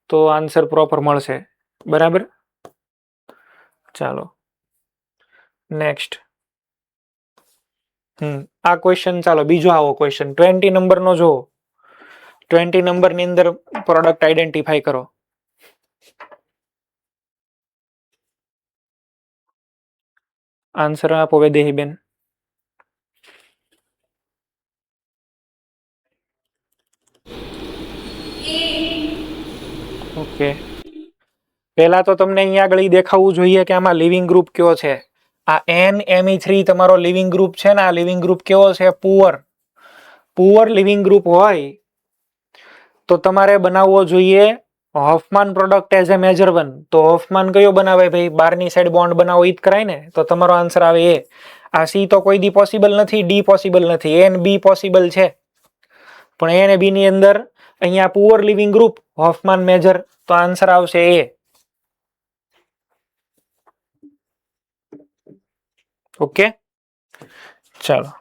તો આન્સર પ્રોપર મળશે. બરાબર. ચાલો નેક્સ્ટ. આ ક્વેશ્ચન ચાલો બીજો આવો ક્વેશ્ચન 20 નંબરનો જો. 20 નંબરની અંદર પ્રોડક્ટ આઈડેન્ટિફાઈ કરો. આન્સર આપો વૈદેહીબેન. ઓકે. પહેલા તો તમને અહીંયા આગળ દેખાવું જોઈએ કે આમાં લિવિંગ ગ્રુપ કયો છે. આ NMe3 તમારો લિવિંગ ગ્રુપ છે ને. આ લિવિંગ ગ્રુપ કેવો છે? પુઅર લિવિંગ ગ્રુપ હોય તો તમારે બનાવવો જોઈએ Hoffmann product as a major 1. તો હોફમાન કયો બનાવે ભાઈ? બારની સાઈડ બોન્ડ બનાવો ઈ જ કરાય ને. તો તમારો આન્સર આવે એ. આ સી તો કોઈ દી પોસિબલ નથી, ડી પોસિબલ નથી, એ અને બી પોસિબલ છે. પણ એ અને બી ની અંદર અહીંયા poor living group Hoffmann major. તો આન્સર આવશે એ. ઓકે ચાલો.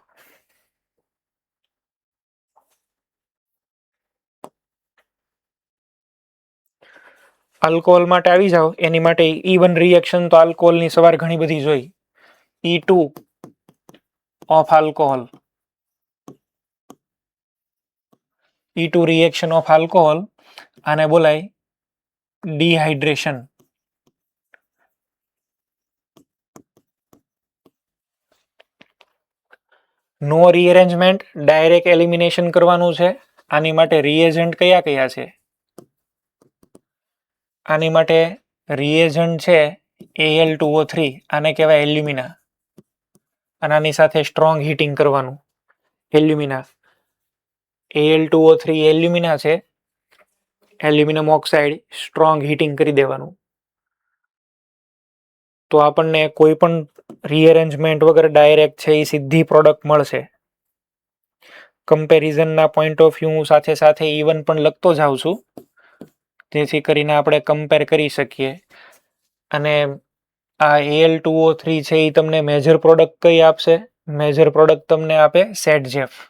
આલ્કોહોલ માટે આવી જાઓ. એની માટે E1 રિએક્શન તો આલ્કોહોલની સવાર ઘણી બધી જોઈ. E2 of alcohol. E2 reaction of alcohol આને બોલાય ડિહાઇડ્રેશન. નો રીઅરેન્જમેન્ટ, ડાયરેક્ટ એલિમિનેશન કરવાનું છે. આની માટે રિએજન્ટ કયા કયા છે? આની માટે રિએજન્ટ છે Al2O3. આને કહેવાય એલ્યુમિના. અને આની સાથે સ્ટ્રોંગ હીટિંગ કરવાનું. એલ્યુમિના Al2O3 એલ્યુમિના છે. એલ્યુમિનિયમ ઓક્સાઇડ સ્ટ્રોંગ હીટિંગ કરી દેવાનું. તો આપણને કોઈ પણ રીઅરેન્જમેન્ટ વગર ડાયરેક્ટ છે એ સીધી પ્રોડક્ટ મળશે. કમ્પેરિઝનના પોઈન્ટ ઓફ વ્યૂ સાથે સાથે E1 પણ લખતો જાઉં છું જેથી કરીને આપણે કમ્પેર કરી શકીએ. અને આ Al2O3 છે એ તમને મેજર પ્રોડક્ટ કઈ આપશે? મેજર પ્રોડક્ટ તમને આપે સેટજેફ.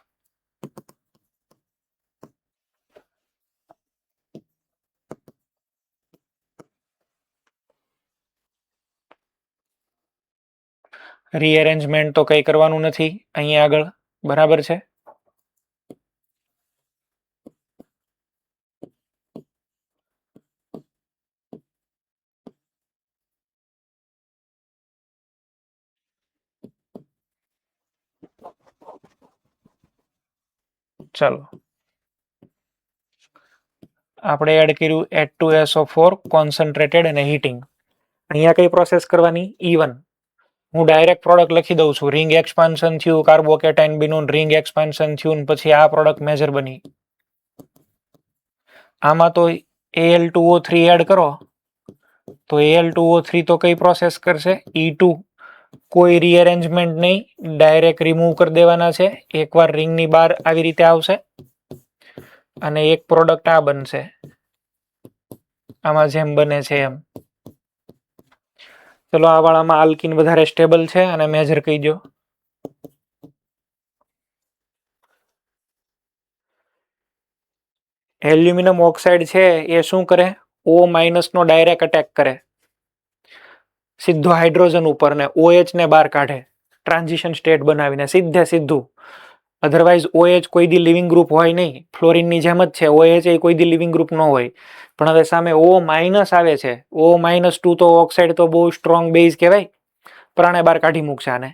રીઅરેન્જમેન્ટ તો કંઈ કરવાનું નથી અહીંયા આગળ. બરાબર છે. ચાલો આપણે એડ કર્યું H2SO4 કોન્સન્ટ્રેટેડ અને હીટિંગ. અહીંયા કઈ પ્રોસેસ કરવાની? E1. હું ડાયરેક્ટ પ્રોડક્ટ લખી દઉં છું. રિંગ એક્સપાન્શન થયું, કાર્બોકેટાઇન બન્યું, રિંગ એક્સપાન્શન થયું, પછી આ પ્રોડક્ટ મેજર બની. આમાં તો Al2O3 એડ કરો તો Al2O3 તો કઈ પ્રોસેસ કરશે? E2. કોઈ રીઅરેન્જમેન્ટ નહીં, ડાયરેક્ટ રિમૂવ કરી દેવાના છે. એકવાર રિંગની બહાર આવી રીતે આવશે અને એક પ્રોડક્ટ આ બનશે, આમાં જેમ બને છે એમ. ચલો આ વાળામાં આલ્કિન વધારે સ્ટેબલ છે અને મેજર કહી દો. એલ્યુમિનિયમ ઓક્સાઇડ છે એ શું કરે? O- નો ડાયરેક્ટ અટેક કરે સીધો હાઇડ્રોજન ઉપર ને OH ને બહાર કાઢે ટ્રાન્ઝિશન સ્ટેટ બનાવીને સીધું. અધરવાઇઝ OH કોઈ દી લિવિંગ ગ્રુપ હોય નહીં. ફ્લોરિનની જેમ જ છે, OH એ કોઈ દી લિવિંગ ગ્રુપ ન હોય. પણ હવે સામે O- આવે છે. O-2 તો ઓક્સાઇડ તો બહુ સ્ટ્રોંગ બેઝ કહેવાય, પ્રાણે બહાર કાઢી મૂકશે આને.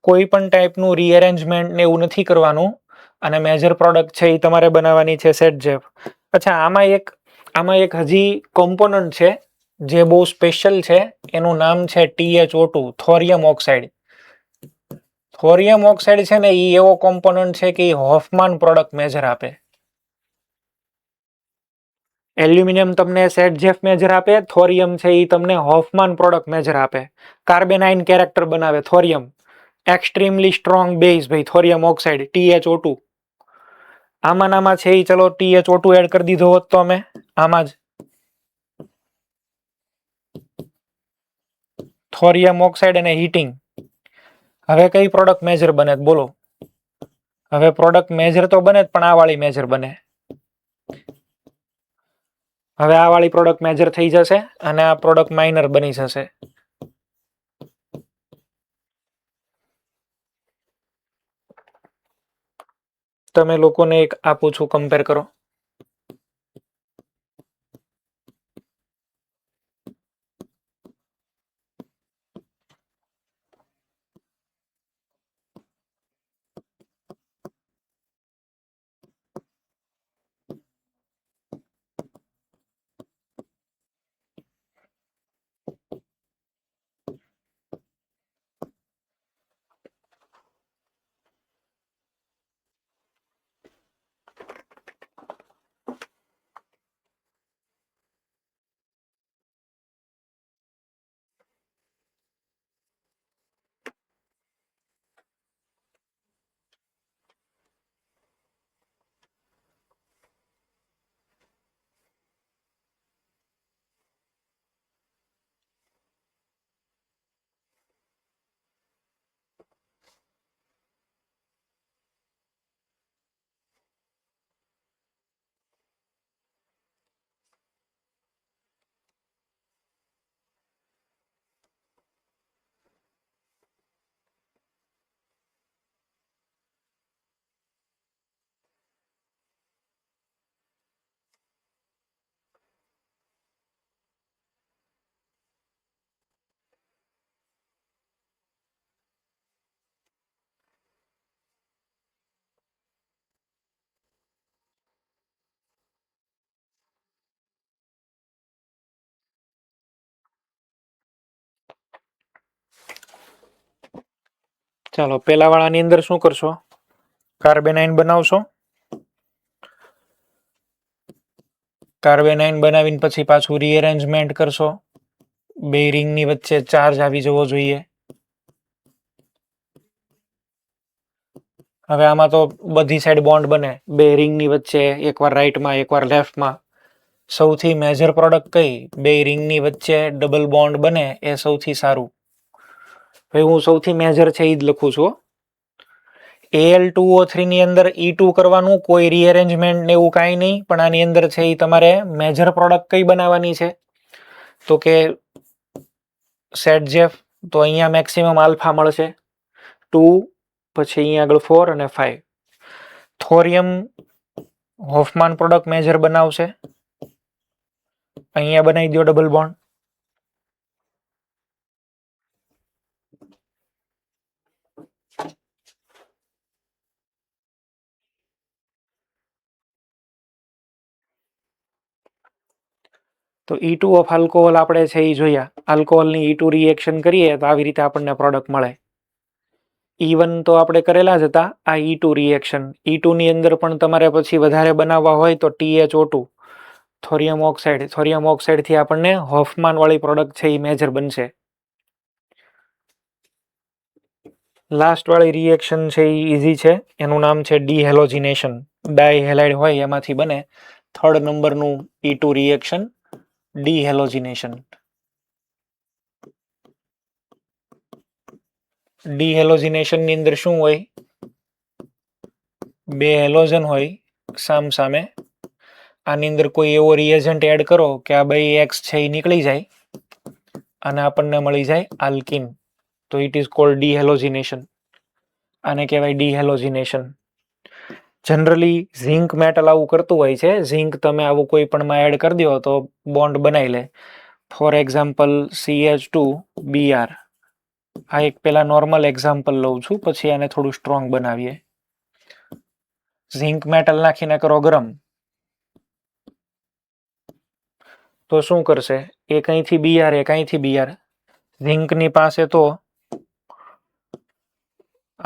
કોઈ પણ ટાઈપનું રીઅરેન્જમેન્ટ ને એવું નથી કરવાનું અને મેજર પ્રોડક્ટ છે એ તમારે બનાવવાની છે સેટજેફ. અચ્છા, આમાં એક હજી કોમ્પોનન્ટ છે જે બહુ સ્પેશિયલ છે, એનું નામ છે THO2 થોરિયમ ઓક્સાઇડ. થોરિયમ ઓક્સાઇડ છે ને એ એવો કોમ્પોનન્ટ છે કે એ હોફમાન પ્રોડક્ટ મેજર આપે. એલ્યુમિનિયમ તમને સેટજેફ મેજર આપે, થોરિયમ છે એ તમને હોફમાન પ્રોડક્ટ મેજર આપે. કાર્બેનાઇન કેરેક્ટર બનાવે થોરિયમ. એક્સ્ટ્રીમલી સ્ટ્રોંગ બેઝ ભાઈ થોરિયમ ઓક્સાઇડ THO2. આમાં છે એ ચલો THO2 એડ કરી દીધો હોત તો અમે આમાં જ થોરિયમ ઓક્સાઇડ અને હીટિંગ. હવે કઈ પ્રોડક્ટ મેજર બને બોલો? હવે પ્રોડક્ટ મેજર તો બને જ, પણ આ વાળી મેજર બને. હવે આ વાળી પ્રોડક્ટ મેજર થઈ જશે અને આ પ્રોડક્ટ માઇનર બની જશે. તમે લોકોને એક આપું છું, કમ્પેર કરો. ચાલો પેલા વાળાની અંદર શું કરશો? કાર્બેનાઇન બનાવશો. કાર્બેનાઇન બનાવીને પછી પાછું રીઅરેન્જમેન્ટ કરશો. બે રિંગની વચ્ચે ચાર્જ આવી જવો જોઈએ. હવે આમાં તો બધી સાઈડ બોન્ડ બને, બે રિંગની વચ્ચે, એકવાર રાઈટમાં એકવાર લેફ્ટમાં. સૌથી મેજર પ્રોડક્ટ કઈ? બે રિંગની વચ્ચે ડબલ બોન્ડ બને એ સૌથી સારું. ભાઈ હું સૌથી મેજર છે એ જ લખું છું. Al2O3 ની અંદર E2 કરવાનું, કોઈ રીઅરેન્જમેન્ટ ને એવું કાંઈ નહીં, પણ આની અંદર છે એ તમારે મેજર પ્રોડક્ટ કઈ બનાવવાની છે તો કે સેટજેફ. તો અહીંયા મેક્સિમમ આલ્ફા મળશે 2, પછી અહીંયા આગળ 4 અને 5. થોરિયમ હોફમાન પ્રોડક્ટ મેજર બનાવશે. અહીંયા બનાવી દો ડબલ બોન્ડ. તો E2 ઓફ આલ્કોહોલ આપણે છે એ જોયા. આલ્કોહોલની E2 રિએક્શન કરીએ તો આવી રીતે આપણને પ્રોડક્ટ મળે. E1 તો આપણે કરેલા જ હતા. આ E2 રિએક્શન. E2 ની અંદર પણ તમારે પછી વધારે બનાવવા હોય તો THO2 થોરિયમ ઓક્સાઇડ. થોરિયમ ઓક્સાઇડથી આપણને હોફમાન વાળી પ્રોડક્ટ છે એ મેજર બનશે. લાસ્ટ વાળી રિએક્શન છે એ ઈઝી છે. એનું નામ છે ડીહેલોજિનેશન. ડાયહેલાઇડ હોય એમાંથી બને થર્ડ નંબરનું E2 રિએક્શન ડીહેલોજિનેશન. ડીહેલોજિનેશનની અંદર શું હોય? બે હેલોજન હોય સામ સામે. આની અંદર કોઈ એવો રિએજન્ટ એડ કરો કે આ બે એક્સ છે એ નીકળી જાય અને આપણને મળી જાય આલ્કિન. તો ઇટ ઇઝ કોલ્ડ ડીહેલોજિનેશન. આને કહેવાય ડીહેલોજિનેશન. જનરલી ઝિંક મેટલ આવું કરતું હોય છે. ઝિંક તમે આવું કોઈ પણમાં એડ કરી દો તો બોન્ડ બનાવી લે. For example CH2Br. આ એક પેલા નોર્મલ એક્ઝામ્પલ લઉં છું, પછી આને થોડું સ્ટ્રોંગ બનાવીએ. ઝિંક મેટલ નાખીને કરો ગરમ તો શું કરશે? એક અહીંથી Br, એક અહીંથી Br. ઝિંકની પાસે તો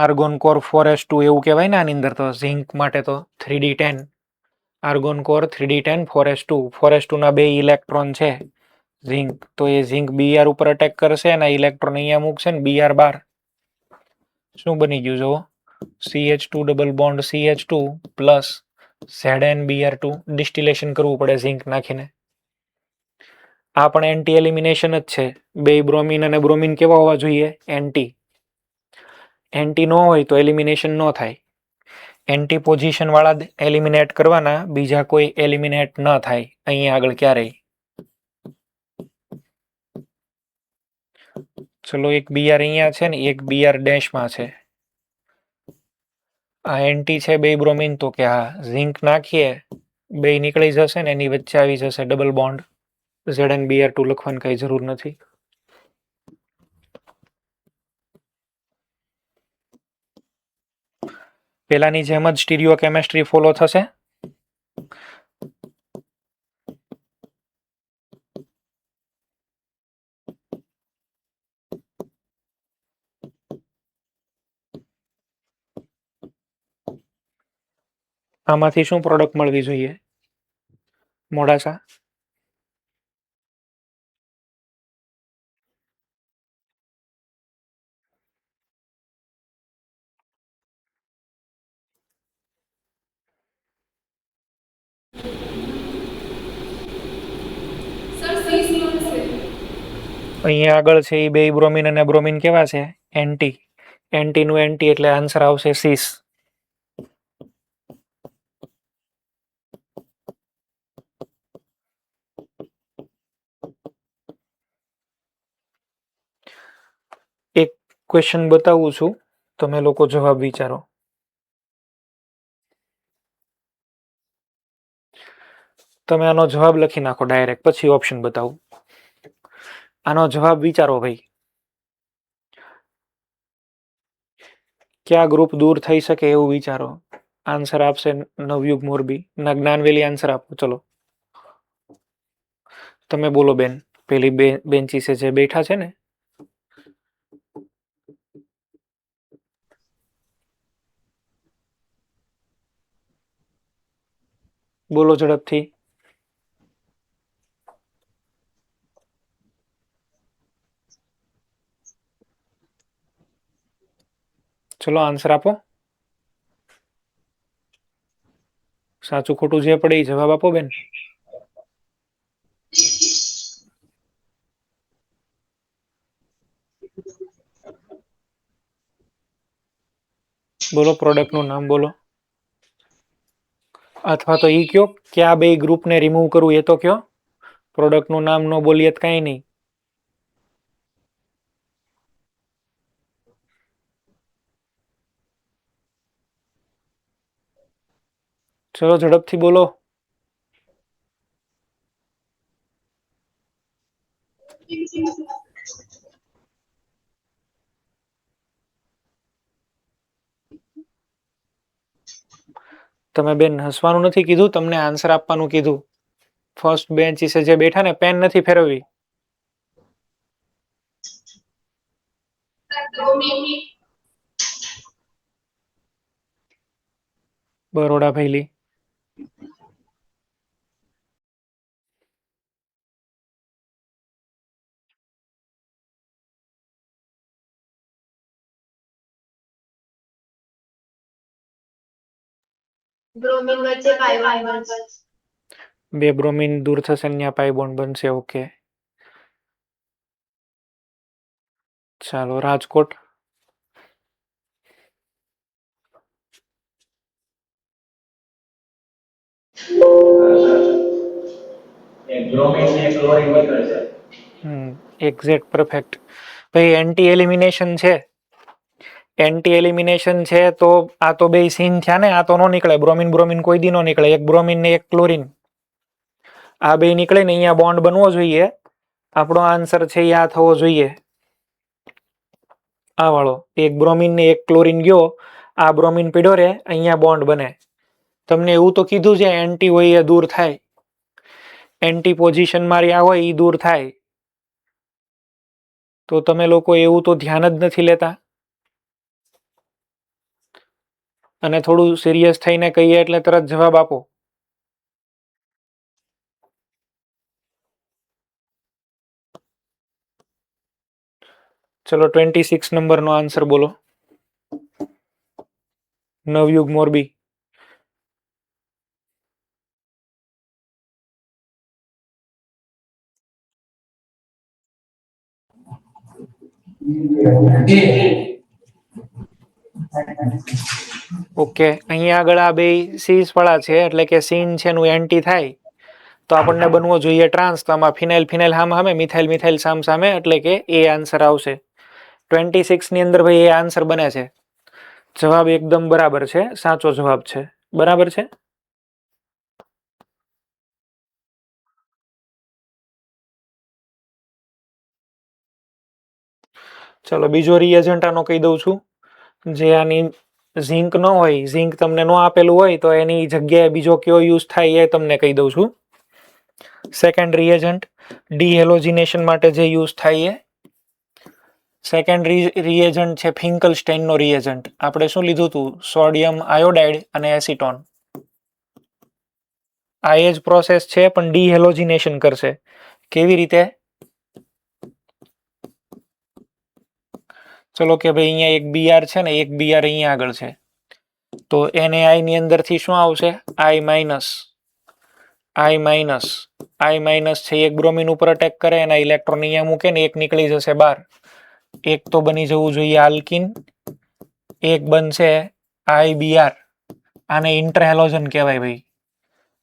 આર્ગોન કોર 4s2 એવું કહેવાય ને આની અંદર. તો ઝિંક માટે તો 3d10 argon core 3d10 4s2. 4s2 ના બે ઇલેક્ટ્રોન છે ઝિંક. તો એ ઝિંક Br ઉપર અટેક કરશે અને ઇલેક્ટ્રોન અહીંયા મૂકશે ને Br બાર. શું બની ગયું જુઓ? CH2 double bond CH2 plus ZnBr2. Distillation કરવું પડે ઝિંક નાખીને. આ પણ એન્ટી એલિમિનેશન જ છે. બે બ્રોમિન અને બ્રોમિન કેવા હોવા જોઈએ? એન્ટી. એન્ટી ન હોય તો એલિમિનેશન ન થાય. એન્ટી પોઝિશન વાળા જ એલિમિનેટ કરવાના, બીજા કોઈ એલિમિનેટ ન થાય અહીંયા આગળ ક્યારેય. ચલો એક Br અહીંયા છે ને એક Br ડેશમાં છે. આ એન્ટી છે બે બ્રોમિન. તો કે હા, ઝિંક નાખીએ બે નીકળી જશે ને એની વચ્ચે આવી જશે ડબલ બોન્ડ. ZnBr2 લખવાની કઈ જરૂર નથી. પેલાની જેમ જ સ્ટીરિયો કેમેસ્ટ્રી ફોલો થશે. આમાંથી શું પ્રોડક્ટ મળવી જોઈએ? મોડાસા. અહીંયા આગળ છે એ બે બ્રોમિન અને બ્રોમિન કેવા છે? એન્ટી. એન્ટીનું એન્ટી એટલે આન્સર આવશે સીસ. એક ક્વેશ્ચન બતાવું છું, તમે લોકો જવાબ વિચારો. તમે આનો જવાબ લખી નાખો ડાયરેક્ટ, પછી ઓપ્શન બતાવું. આનો જવાબ વિચારો ભાઈ. ક્યાં ગ્રુપ દૂર થઈ શકે એવું વિચારો. આન્સર આપશે નવયુગ મોરબી ના જ્ઞાનવેલી. આન્સર આપો ચલો. તમે બોલો બેન, પેલી બેન્ચીસે જે બેઠા છે ને. બોલો ઝડપથી. ચલો આન્સર આપો. સાચું ખોટું જે પડે એ જવાબ આપો બેન. બોલો પ્રોડક્ટનું નામ બોલો. અથવા તો ઈ કયો કે આ બે ગ્રુપને રિમૂવ કરવું એ તો કયો. પ્રોડક્ટનું નામ ન બોલીએ તો કાંઈ નહીં. ચલો ઝડપથી બોલો. તમે બેન હસવાનું નથી કીધું, તમને આન્સર આપવાનું કીધું. ફર્સ્ટ બેન્ચીસે જે બેઠા ને પેન નથી ફેરવવી. બરોડા ભૈલી. બ્રોમિન વચ્ચે પાઈ બોન્ડ બનશે. બે બ્રોમિન દૂર થશે ને ત્યાં પાઈ બોન્ડ બનશે. ઓકે, ચાલો રાજકોટ. એક બ્રોમિન ને ક્લોરીન નીકળશે. Exact perfect. ભાઈ એન્ટી એલિમિનેશન છે. એન્ટી એલિમિનેશન છે તો આ તો બે સીન થયા ને, આ તો નો નીકળે. બ્રોમિન બ્રોમિન કોઈ દી નો નીકળે. એક બ્રોમિન ને એક ક્લોરીન, આ બે નીકળે ને અહીંયા બોન્ડ બનવો જોઈએ. આપણો આન્સર છે એ આ થવો જોઈએ, આ વાળો. એક બ્રોમિન ને એક ક્લોરીન ગયો, આ બ્રોમિન પીડ્યો રે, અહીંયા બોન્ડ બને. તમને એવું તો કીધું છે એન્ટી હોય એ દૂર થાય, એન્ટી પોઝિશન મારી આ હોય એ દૂર થાય. તો તમે લોકો એવું તો ધ્યાન જ નથી લેતા. અને થોડું સિરિયસ થઈને કહીએ એટલે તરત જવાબ આપો. ચલો 26 નંબરનો આન્સર બોલો. નવયુગ મોરબી. ઓકે, અહીંયા આગળ આ બે સીસ વાળા છે એટલે કે સીન છે નું એન્ટી થાય તો આપણને બનવો જોઈએ ટ્રાન્સ. તો આમાં ફિનાઇલ ફિનાઇલ સામે સામે, મિથાઇલ મિથાઇલ સામ સામે, એટલે કે એ આન્સર આવશે. 26 ની અંદર ભાઈ એ આન્સર બને છે. જવાબ એકદમ બરાબર છે, સાચો જવાબ છે. બરાબર છે. ચલો બીજો રિએજન્ટ આનો કહી દઉં છું. જે આની ઝિંક ન હોય, ઝિંક તમને ન આપેલું હોય તો એની જગ્યાએ બીજો કયો યુઝ થાય એ તમને કહી દઉં છું. સેકન્ડ રિએજન્ટ ડીહેલોજિનેશન માટે જે યુઝ થાય એ. સેકન્ડ રિએજન્ટ છે ફિંકલસ્ટેઇનનો રિએજન્ટ. આપણે શું લીધું હતું? સોડિયમ આયોડાઇડ અને એસિટોન. આ એ જ પ્રોસેસ છે પણ ડીહેલોજિનેશન કરશે. કેવી રીતે? ચલો કે ભાઈ અહીંયા એક બીઆર છે ને, એક બીઆર અહીંયા આગળ છે, તો NaI ની અંદરથી શું આવશે? I minus. I minus, I minus છે એક બ્રોમિન ઉપર અટેક કરે, એના ઇલેક્ટ્રોન અહીંયા મૂકે ને એક નીકળી જશે બહાર. એક તો બની જવું જોઈએ આલ્કિન, એક બનશે IBr. આને ઇન્ટરહેલોજન કહેવાય ભાઈ.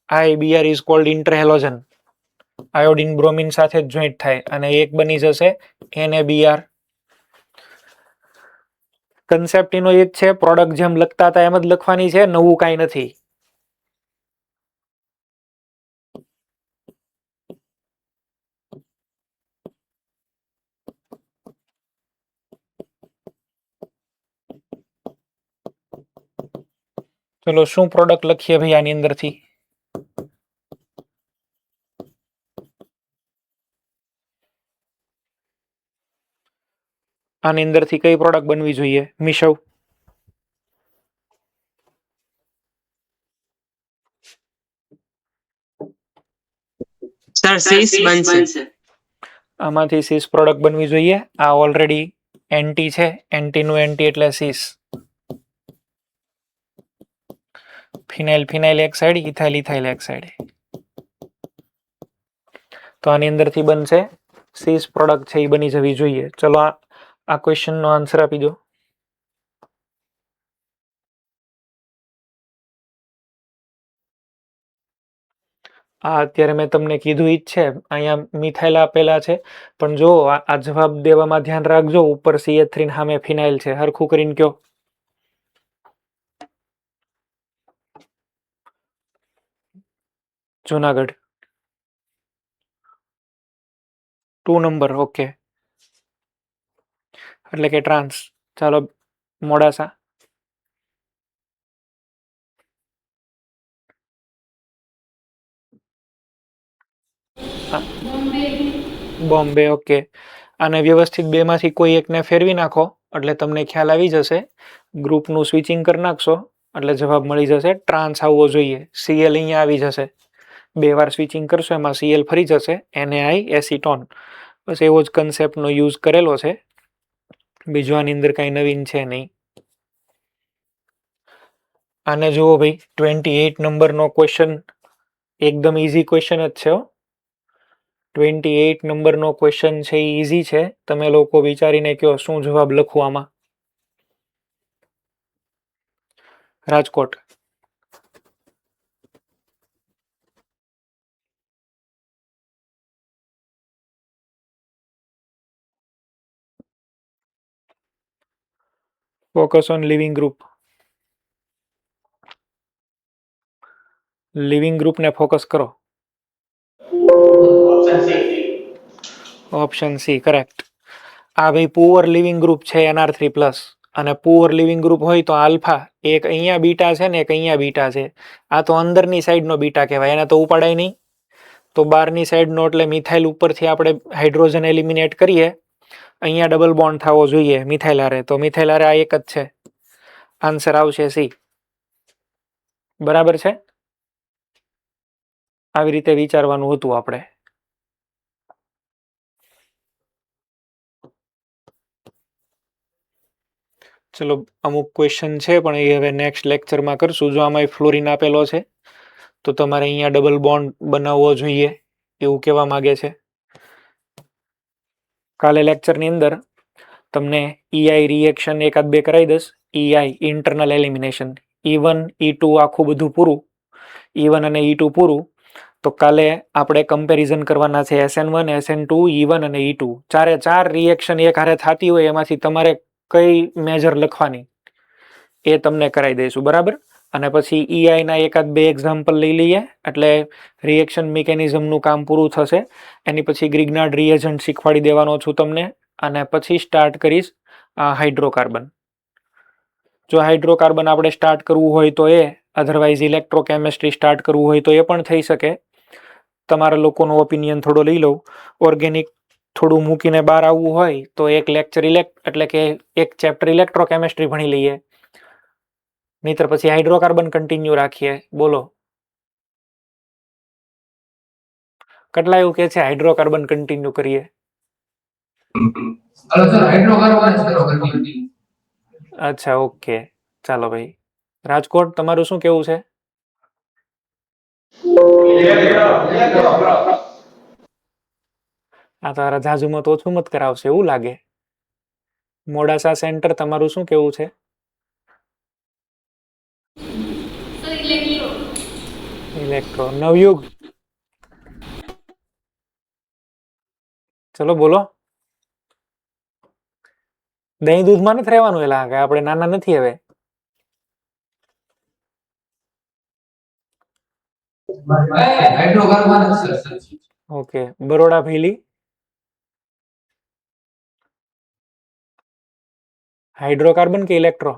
IBr is called interhalogen. Iodine bromine સાથે જ જોઈન્ટ થાય અને એક બની જશે NaBr. કન્સેપ્ટ એનો એ જ છે, પ્રોડક્ટ જેમ લખતા હતા એમ જ લખવાની છે, નવું કાંઈ નથી. ચલો શું પ્રોડક્ટ લખીએ ભાઈ આની અંદરથી? આની અંદરથી કઈ પ્રોડક્ટ બનવી જોઈએ મિશવ? સર સીસ બનશે. આમાંથી સીસ પ્રોડક્ટ બનવી જોઈએ. આ ઓલરેડી એન્ટી છે, એન્ટીનું એન્ટી એટલે સીસ. ફિનાઇલ ફિનાઇલ એક સાઈડ, ઇથાઇલ ઇથાઇલ એક સાઈડ. તો આની અંદરથી બનશે સીસ પ્રોડક્ટ છે એ બની જવી જોઈએ. ચલો આ ક્વેશ્ચનનો આન્સર આપી દો. આ અત્યારે મેં તમને કીધું ઈ જ છે. અહીંયા મિથાઇલ આપેલા છે પણ જો આ જવાબ દેવામાં ધ્યાન રાખજો, ઉપર CH3 સામે ફિનાઇલ છે. હરખું કરીને કયો. જુનાગઢ 2 નંબર. ઓકે, એટલે કે ટ્રાન્સ. ચાલો મોડાસા. બોમ્બે. ઓકે, અને વ્યવસ્થિત બેમાંથી કોઈ એકને ફેરવી નાખો એટલે તમને ખ્યાલ આવી જશે. ગ્રુપનું સ્વિચિંગ કરી નાખશો એટલે જવાબ મળી જશે. ટ્રાન્સ આવવો જોઈએ. સીએલ અહીંયા આવી જશે. 2 વાર સ્વિચિંગ કરશો એમાં સીએલ ફરી જશે. NaI acetone. બસ એવો જ કન્સેપ્ટનો યુઝ કરેલો છે. બીજું આની અંદર કાંઈ નવીન છે નહીં. આને જુઓ ભાઈ, 28 નંબરનો ક્વેશ્ચન એકદમ ઇઝી ક્વેશ્ચન જ છે. 28 નંબરનો ક્વેશ્ચન છે એ ઇઝી છે. તમે લોકો વિચારીને કહો શું જવાબ લખવું આમાં. Rajkot. Focus on leaving group. Leaving ગ્રુપને ફોકસ કરો. Option C correct. આ ભાઈ પુઅર લિવિંગ ગ્રુપ છે NR3+. અને પુઅર લિવિંગ ગ્રુપ હોય તો આલ્ફા એક અહીંયા બીટા છે ને એક અહીંયા બીટા છે. આ તો અંદરની સાઈડનો બીટા કહેવાય, એને તો ઉપાડાય નહીં. તો બહારની સાઈડનો એટલે મિથાઇલ ઉપરથી આપણે હાઇડ્રોજન એલિમિનેટ કરીએ. અહીંયા ડબલ બોન્ડ થવો જોઈએ મિથાઇલ હારે, તો મિથાઇલ હારે આ એક જ છે. આન્સર આવશે સી. બરાબર છે. આવી રીતે વિચારવાનું હતું આપણે. ચલો અમુક ક્વેશ્ચન છે પણ એ હવે નેક્સ્ટ લેક્ચરમાં કરશું. જો આમાં ફ્લોરિન આપેલો છે તો તમારે અહીંયા ડબલ બોન્ડ બનાવવો જોઈએ એવું કહેવા માંગે છે. કાલે લેક્ચરની અંદર તમને EI રિએક્શન એકાદ બે કરાવી દઈશ. EI internal elimination, E1 E2 આખું બધું પૂરું, E1 અને E2 પૂરું. તો કાલે આપણે કમ્પેરિઝન કરવાના છે SN1 SN2 E1 અને E2. 4 રિએક્શન એક હારે થતી હોય એમાંથી તમારે કઈ મેજર લખવાની એ તમને કરાવી દઈશું. બરાબર. અને પછી EI ના એકાદ બે એક્ઝામ્પલ લઈ લઈએ એટલે રિએક્શન મિકેનિઝમનું કામ પૂરું થશે. એની પછી ગ્રિગ્નાર્ડ રિએજન્ટ શીખવાડી દેવાનો છું તમને. અને પછી સ્ટાર્ટ કરીશ હાઇડ્રોકાર્બન. જો હાઇડ્રોકાર્બન આપણે સ્ટાર્ટ કરવું હોય તો એ, અધરવાઇઝ ઇલેક્ટ્રોકેમિસ્ટ્રી સ્ટાર્ટ કરવું હોય તો એ પણ થઈ શકે. તમારા લોકોનો ઓપિનિયન થોડો લઈ લઉં. ઓર્ગેનિક થોડું મૂકીને બહાર આવવું હોય તો એક લેક્ચર એટલે કે એક ચેપ્ટર ઇલેક્ટ્રોકેમિસ્ટ્રી ભણી લઈએ, નહીતર પછી હાઇડ્રોકાર્બન કન્ટિન્યુ રાખીએ. બોલો કેટલા એવું કે છે હાઇડ્રોકાર્બન કન્ટિન્યુ કરીએ? અચ્છા ઓકે, ચાલો ભાઈ. રાજકોટ તમારું શું કેવું છે? આ તારા જાજુમાં તો ઓછું મત કરાવશે એવું લાગે. મોડાસા સેન્ટર તમારું શું કેવું છે? ઇલેક્ટ્રો. નવયુગ ચલો બોલો. દહીં દૂધમાં નથી રહેવાનું એ લાગે, આપણે નાના નથી હવે. ઓકે. બરોડા ભેલી હાઇડ્રોકાર્બન કે ઇલેક્ટ્રો?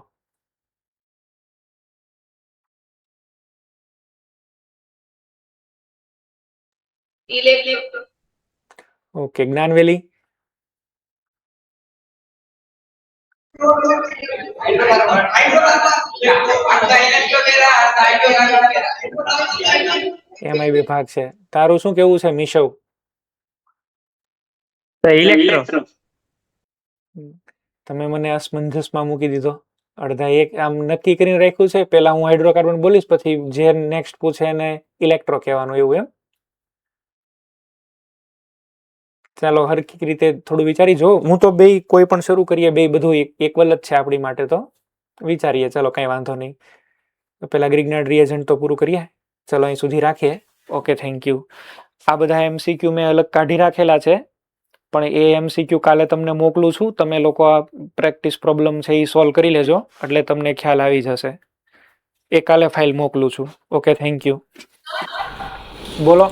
ઇલેક્ટ્રો. ઓકે. જ્ઞાનવેલી એમાંય વિભાગ છે. તારું શું કેવું છે મિશવ? ઇલેક્ટ્રો. તમે મને અસમંજસમાં મૂકી દીધો. અડધા એક આમ નક્કી કરીને રાખ્યું છે, પેલા હું હાઇડ્રોકાર્બન બોલીશ પછી જે નેક્સ્ટ પૂછે એને ઇલેક્ટ્રો કહેવાનું એવું એમ? ચાલો હરખી રીતે થોડું વિચારી જો. હું તો બે કોઈ પણ શરૂ કરીએ, બે બધું એકવલ જ છે આપણી માટે, તો વિચારીએ. ચલો કઈ વાંધો નહીં. પેલા ગ્રિગ્નાર્ડ રિએજન્ટ તો પૂરું કરીએ. ચલો અહીં સુધી રાખીએ. Okay, thank you. આ બધા MCQ મેં અલગ કાઢી રાખેલા છે પણ એ MCQ કાલે તમને મોકલું છું. તમે લોકો આ પ્રેક્ટિસ પ્રોબ્લેમ છે એ સોલ્વ કરી લેજો એટલે તમને ખ્યાલ આવી જશે. એ કાલે ફાઇલ મોકલું છું. Okay, thank you. બોલો.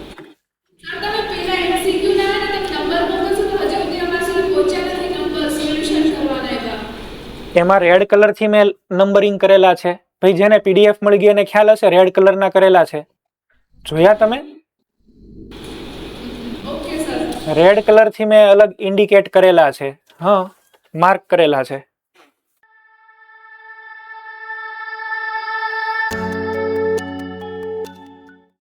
એમાં રેડ કલરથી મેં નંબરિંગ કરેલા છે ભાઈ. જેને PDF મળી ગઈ એને ખ્યાલ હશે રેડ કલરના કરેલા છે. જોયા તમે? રેડ કલર થી મેં અલગ ઇન્ડિકેટ કરેલા છે, હા, માર્ક કરેલા છે.